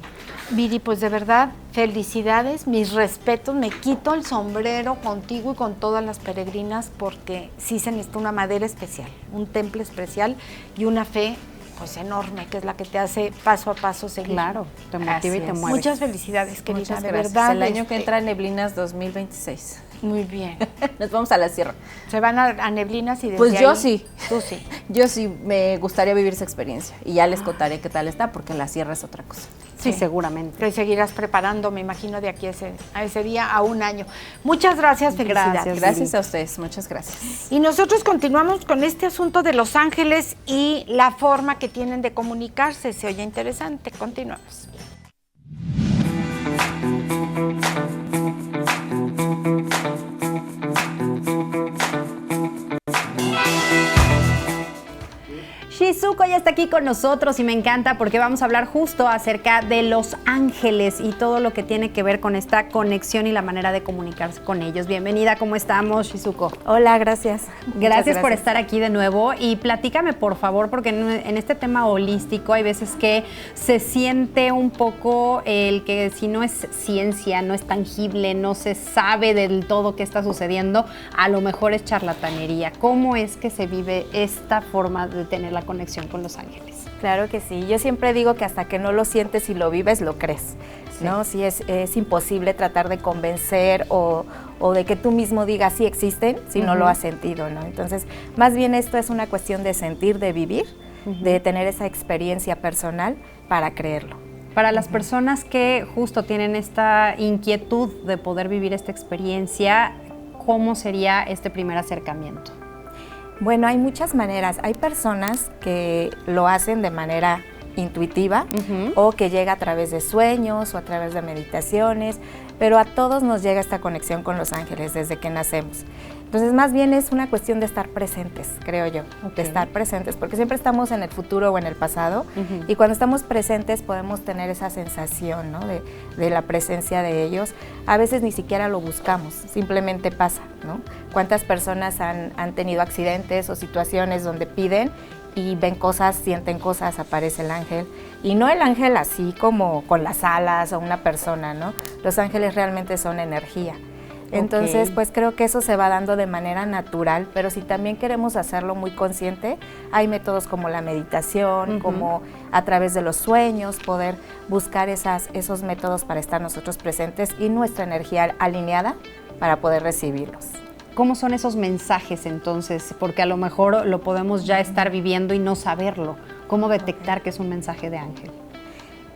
Viri, pues de verdad, felicidades, mis respetos, me quito el sombrero contigo y con todas las peregrinas porque sí se necesita una madera especial, un temple especial y una fe pues enorme, que es la que te hace paso a paso seguir. Claro, te motiva y te mueve. Muchas felicidades, querida, muchas de gracias. verdad. El año que entra en Neblinas 2026. Muy bien. Nos vamos a la sierra. ¿Se van a Neblinas y desde Pues yo ahí? sí. Tú sí. Yo sí me gustaría vivir esa experiencia y ya les contaré qué tal está porque la sierra es otra cosa. Sí, seguramente. Te seguirás preparando, me imagino, de aquí a ese día, a un año. Muchas gracias, felicidades. Gracias a ustedes, muchas gracias. Y nosotros continuamos con este asunto de Los Ángeles y la forma que tienen de comunicarse. Se oye interesante. Continuamos. Shizuko ya está aquí con nosotros y me encanta porque vamos a hablar justo acerca de los ángeles y todo lo que tiene que ver con esta conexión y la manera de comunicarse con ellos. Bienvenida, ¿cómo estamos, Shizuko? Hola, gracias. Gracias por estar aquí de nuevo y platícame, por favor, porque en este tema holístico hay veces que se siente un poco el que si no es ciencia, no es tangible, no se sabe del todo qué está sucediendo, a lo mejor es charlatanería. ¿Cómo es que se vive esta forma de tener la conexión con los ángeles? Claro que sí. Yo siempre digo que hasta que no lo sientes y lo vives, lo crees, ¿no? Sí, es imposible tratar de convencer o de que tú mismo digas sí existen si no lo has sentido, ¿no? Entonces, más bien esto es una cuestión de sentir, de vivir, de tener esa experiencia personal para creerlo. Para las personas que justo tienen esta inquietud de poder vivir esta experiencia, ¿cómo sería este primer acercamiento? Bueno, hay muchas maneras. Hay personas que lo hacen de manera intuitiva o que llega a través de sueños o a través de meditaciones, pero a todos nos llega esta conexión con los ángeles desde que nacemos. Entonces, más bien es una cuestión de estar presentes, creo yo, de estar presentes, porque siempre estamos en el futuro o en el pasado, y cuando estamos presentes podemos tener esa sensación, ¿no? de la presencia de ellos. A veces ni siquiera lo buscamos, simplemente pasa, ¿no? ¿Cuántas personas han tenido accidentes o situaciones donde piden y ven cosas, sienten cosas, aparece el ángel? Y no el ángel así como con las alas o una persona, ¿no? Los ángeles realmente son energía. Entonces, pues creo que eso se va dando de manera natural, pero si también queremos hacerlo muy consciente, hay métodos como la meditación, como a través de los sueños, poder buscar esos métodos para estar nosotros presentes y nuestra energía alineada para poder recibirlos. ¿Cómo son esos mensajes entonces? Porque a lo mejor lo podemos ya estar viviendo y no saberlo. ¿Cómo detectar que es un mensaje de ángel?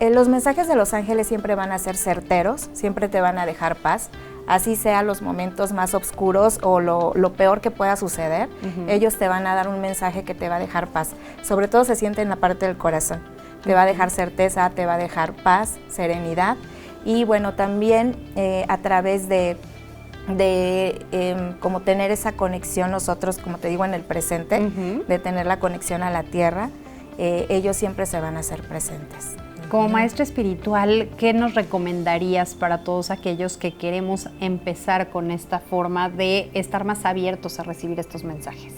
Los mensajes de los ángeles siempre van a ser certeros, siempre te van a dejar paz. Así sea los momentos más oscuros o lo peor que pueda suceder, ellos te van a dar un mensaje que te va a dejar paz. Sobre todo se siente en la parte del corazón. Te va a dejar certeza, te va a dejar paz, serenidad. Y bueno, también a través de como tener esa conexión nosotros, como te digo, en el presente, de tener la conexión a la tierra, ellos siempre se van a hacer presentes. Como maestra espiritual, ¿qué nos recomendarías para todos aquellos que queremos empezar con esta forma de estar más abiertos a recibir estos mensajes?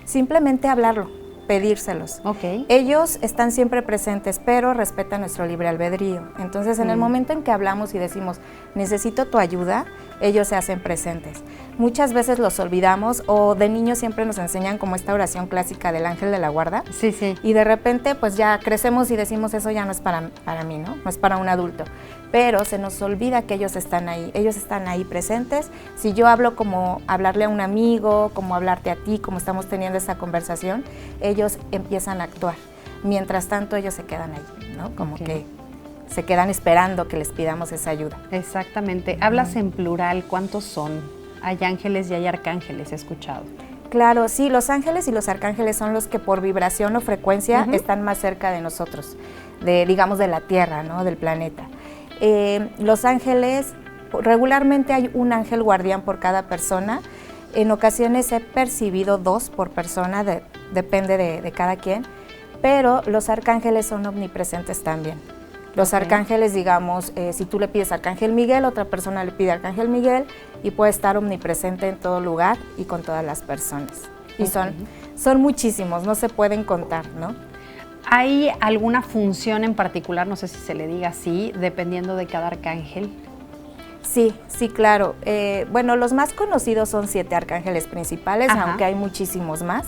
Simplemente hablarlo, pedírselos. Ellos están siempre presentes, pero respetan nuestro libre albedrío. Entonces, en el momento en que hablamos y decimos, necesito tu ayuda, ellos se hacen presentes. Muchas veces los olvidamos o de niños siempre nos enseñan como esta oración clásica del ángel de la guarda. Sí, sí. Y de repente pues ya crecemos y decimos eso ya no es para mí, ¿no? No es para un adulto. Pero se nos olvida que ellos están ahí presentes. Si yo hablo como hablarle a un amigo, como hablarte a ti, como estamos teniendo esta conversación, ellos empiezan a actuar. Mientras tanto ellos se quedan ahí, ¿no? Como que se quedan esperando que les pidamos esa ayuda. Exactamente. Hablas en plural, ¿cuántos son? Hay ángeles y hay arcángeles, he escuchado. Claro, sí, los ángeles y los arcángeles son los que por vibración o frecuencia están más cerca de nosotros, digamos de la Tierra, ¿no? Del planeta. Los ángeles Regularmente hay un ángel guardián por cada persona. En ocasiones he percibido 2 por persona, depende de cada quien, pero los arcángeles son omnipresentes también. Los arcángeles, digamos, si tú le pides Arcángel Miguel, otra persona le pide Arcángel Miguel y puede estar omnipresente en todo lugar y con todas las personas. Y son muchísimos, no se pueden contar, ¿no? ¿Hay alguna función en particular, no sé si se le diga así, dependiendo de cada arcángel? Sí, claro. Bueno, los más conocidos son 7 arcángeles principales, aunque hay muchísimos más.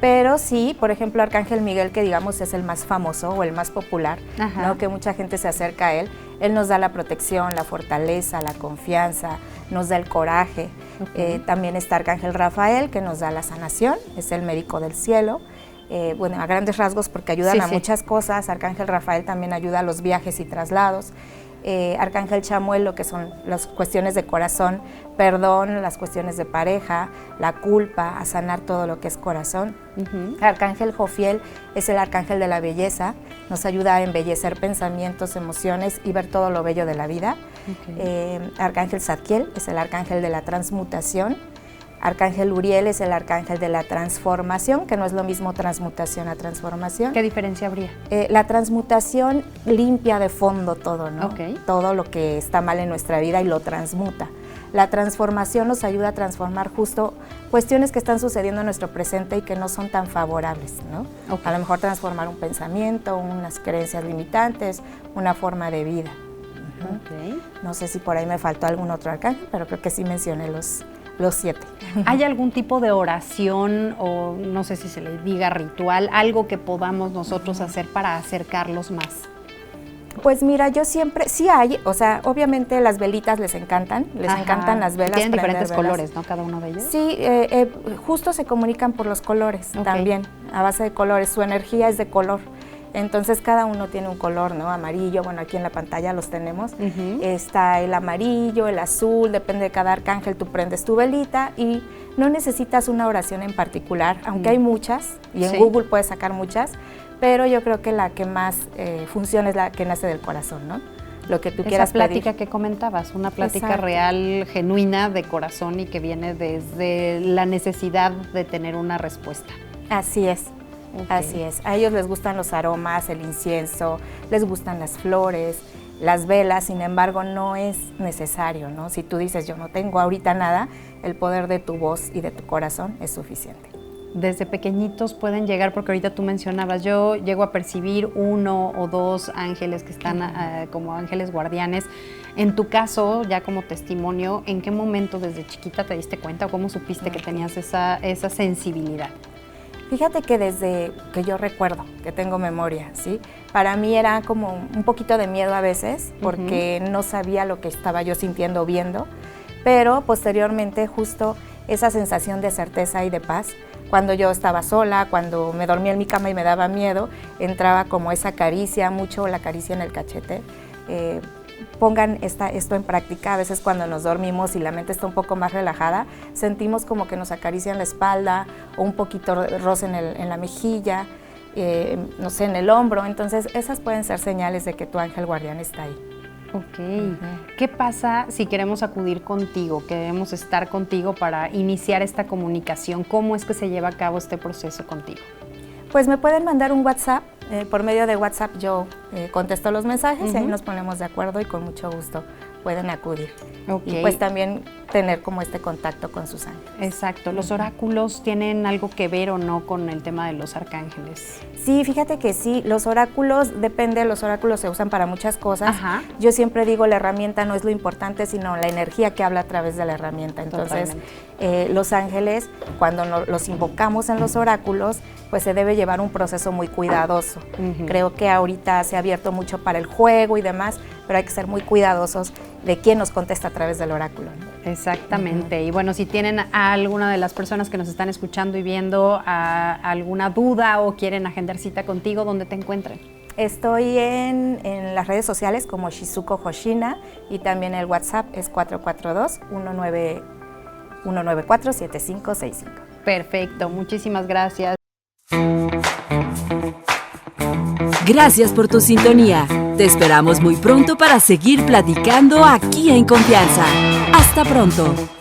Pero sí, por ejemplo, Arcángel Miguel, que digamos es el más famoso o el más popular, ¿no? Que mucha gente se acerca a él. Él nos da la protección, la fortaleza, la confianza, nos da el coraje. También está Arcángel Rafael, que nos da la sanación, es el médico del cielo. Bueno, a grandes rasgos porque ayudan a muchas cosas. Arcángel Rafael también ayuda a los viajes y traslados. Arcángel Chamuel, lo que son las cuestiones de corazón, perdón, las cuestiones de pareja, la culpa, a sanar todo lo que es corazón. Arcángel Jofiel es el arcángel de la belleza, nos ayuda a embellecer pensamientos, emociones y ver todo lo bello de la vida. Arcángel Zadkiel es el arcángel de la transmutación. Arcángel Uriel es el arcángel de la transformación, que no es lo mismo transmutación a transformación. ¿Qué diferencia habría? La transmutación limpia de fondo todo, ¿no? Todo lo que está mal en nuestra vida y lo transmuta. La transformación nos ayuda a transformar justo cuestiones que están sucediendo en nuestro presente y que no son tan favorables, ¿no? A lo mejor transformar un pensamiento, unas creencias limitantes, una forma de vida. No sé si por ahí me faltó algún otro arcángel, pero creo que sí mencioné los 7. ¿Hay algún tipo de oración o no sé si se le diga ritual, algo que podamos nosotros hacer para acercarlos más? Pues mira, yo siempre, sí hay, o sea, obviamente las velitas les encantan las velas. Tienen diferentes colores, ¿no? Cada uno de ellos. Sí, justo se comunican por los colores también, a base de colores, su energía es de color. Entonces cada uno tiene un color, ¿no? Amarillo, bueno, aquí en la pantalla los tenemos. Está el amarillo, el azul, depende de cada arcángel, tú prendes tu velita y no necesitas una oración en particular, aunque hay muchas, y en Google puedes sacar muchas, pero yo creo que la que más funciona es la que nace del corazón, ¿no? Lo que tú quieras pedir. Esa plática que comentabas, una plática real, genuina, de corazón y que viene desde la necesidad de tener una respuesta. Así es. Así es, a ellos les gustan los aromas, el incienso, les gustan las flores, las velas, sin embargo no es necesario, ¿no? Si tú dices yo no tengo ahorita nada, el poder de tu voz y de tu corazón es suficiente. Desde pequeñitos pueden llegar, porque ahorita tú mencionabas, yo llego a percibir 1 o 2 ángeles que están como ángeles guardianes. En tu caso, ya como testimonio, ¿en qué momento desde chiquita te diste cuenta o cómo supiste que tenías esa sensibilidad? Fíjate que desde que yo recuerdo, que tengo memoria, ¿sí? Para mí era como un poquito de miedo a veces, porque no sabía lo que estaba yo sintiendo o viendo, pero posteriormente justo esa sensación de certeza y de paz, cuando yo estaba sola, cuando me dormía en mi cama y me daba miedo, entraba como esa caricia, mucho la caricia en el cachete. Pongan esto en práctica, a veces cuando nos dormimos y la mente está un poco más relajada, sentimos como que nos acarician la espalda o un poquito roce en la mejilla, no sé, en el hombro. Entonces esas pueden ser señales de que tu ángel guardián está ahí. ¿Qué pasa si queremos acudir contigo, queremos estar contigo para iniciar esta comunicación? ¿Cómo es que se lleva a cabo este proceso contigo? Pues me pueden mandar un WhatsApp, por medio de WhatsApp yo contesto los mensajes y ahí nos ponemos de acuerdo y con mucho gusto pueden acudir. Y pues también tener como este contacto con sus ángeles. Exacto. ¿Los oráculos tienen algo que ver o no con el tema de los arcángeles? Sí, fíjate que sí, los oráculos, los oráculos se usan para muchas cosas. Yo siempre digo, la herramienta no es lo importante, sino la energía que habla a través de la herramienta. Entonces, los ángeles, cuando los invocamos en los oráculos, pues se debe llevar un proceso muy cuidadoso. Creo que ahorita se ha abierto mucho para el juego y demás, pero hay que ser muy cuidadosos de quién nos contesta a través del oráculo, ¿no? Exactamente. Y bueno, si tienen a alguna de las personas que nos están escuchando y viendo alguna duda o quieren agendar cita contigo, ¿dónde te encuentran? Estoy en las redes sociales como Shizuko Hoshina y también el WhatsApp es 442-194-7565. Perfecto, muchísimas gracias. Gracias por tu sintonía. Te esperamos muy pronto para seguir platicando aquí en Confianza. Hasta pronto.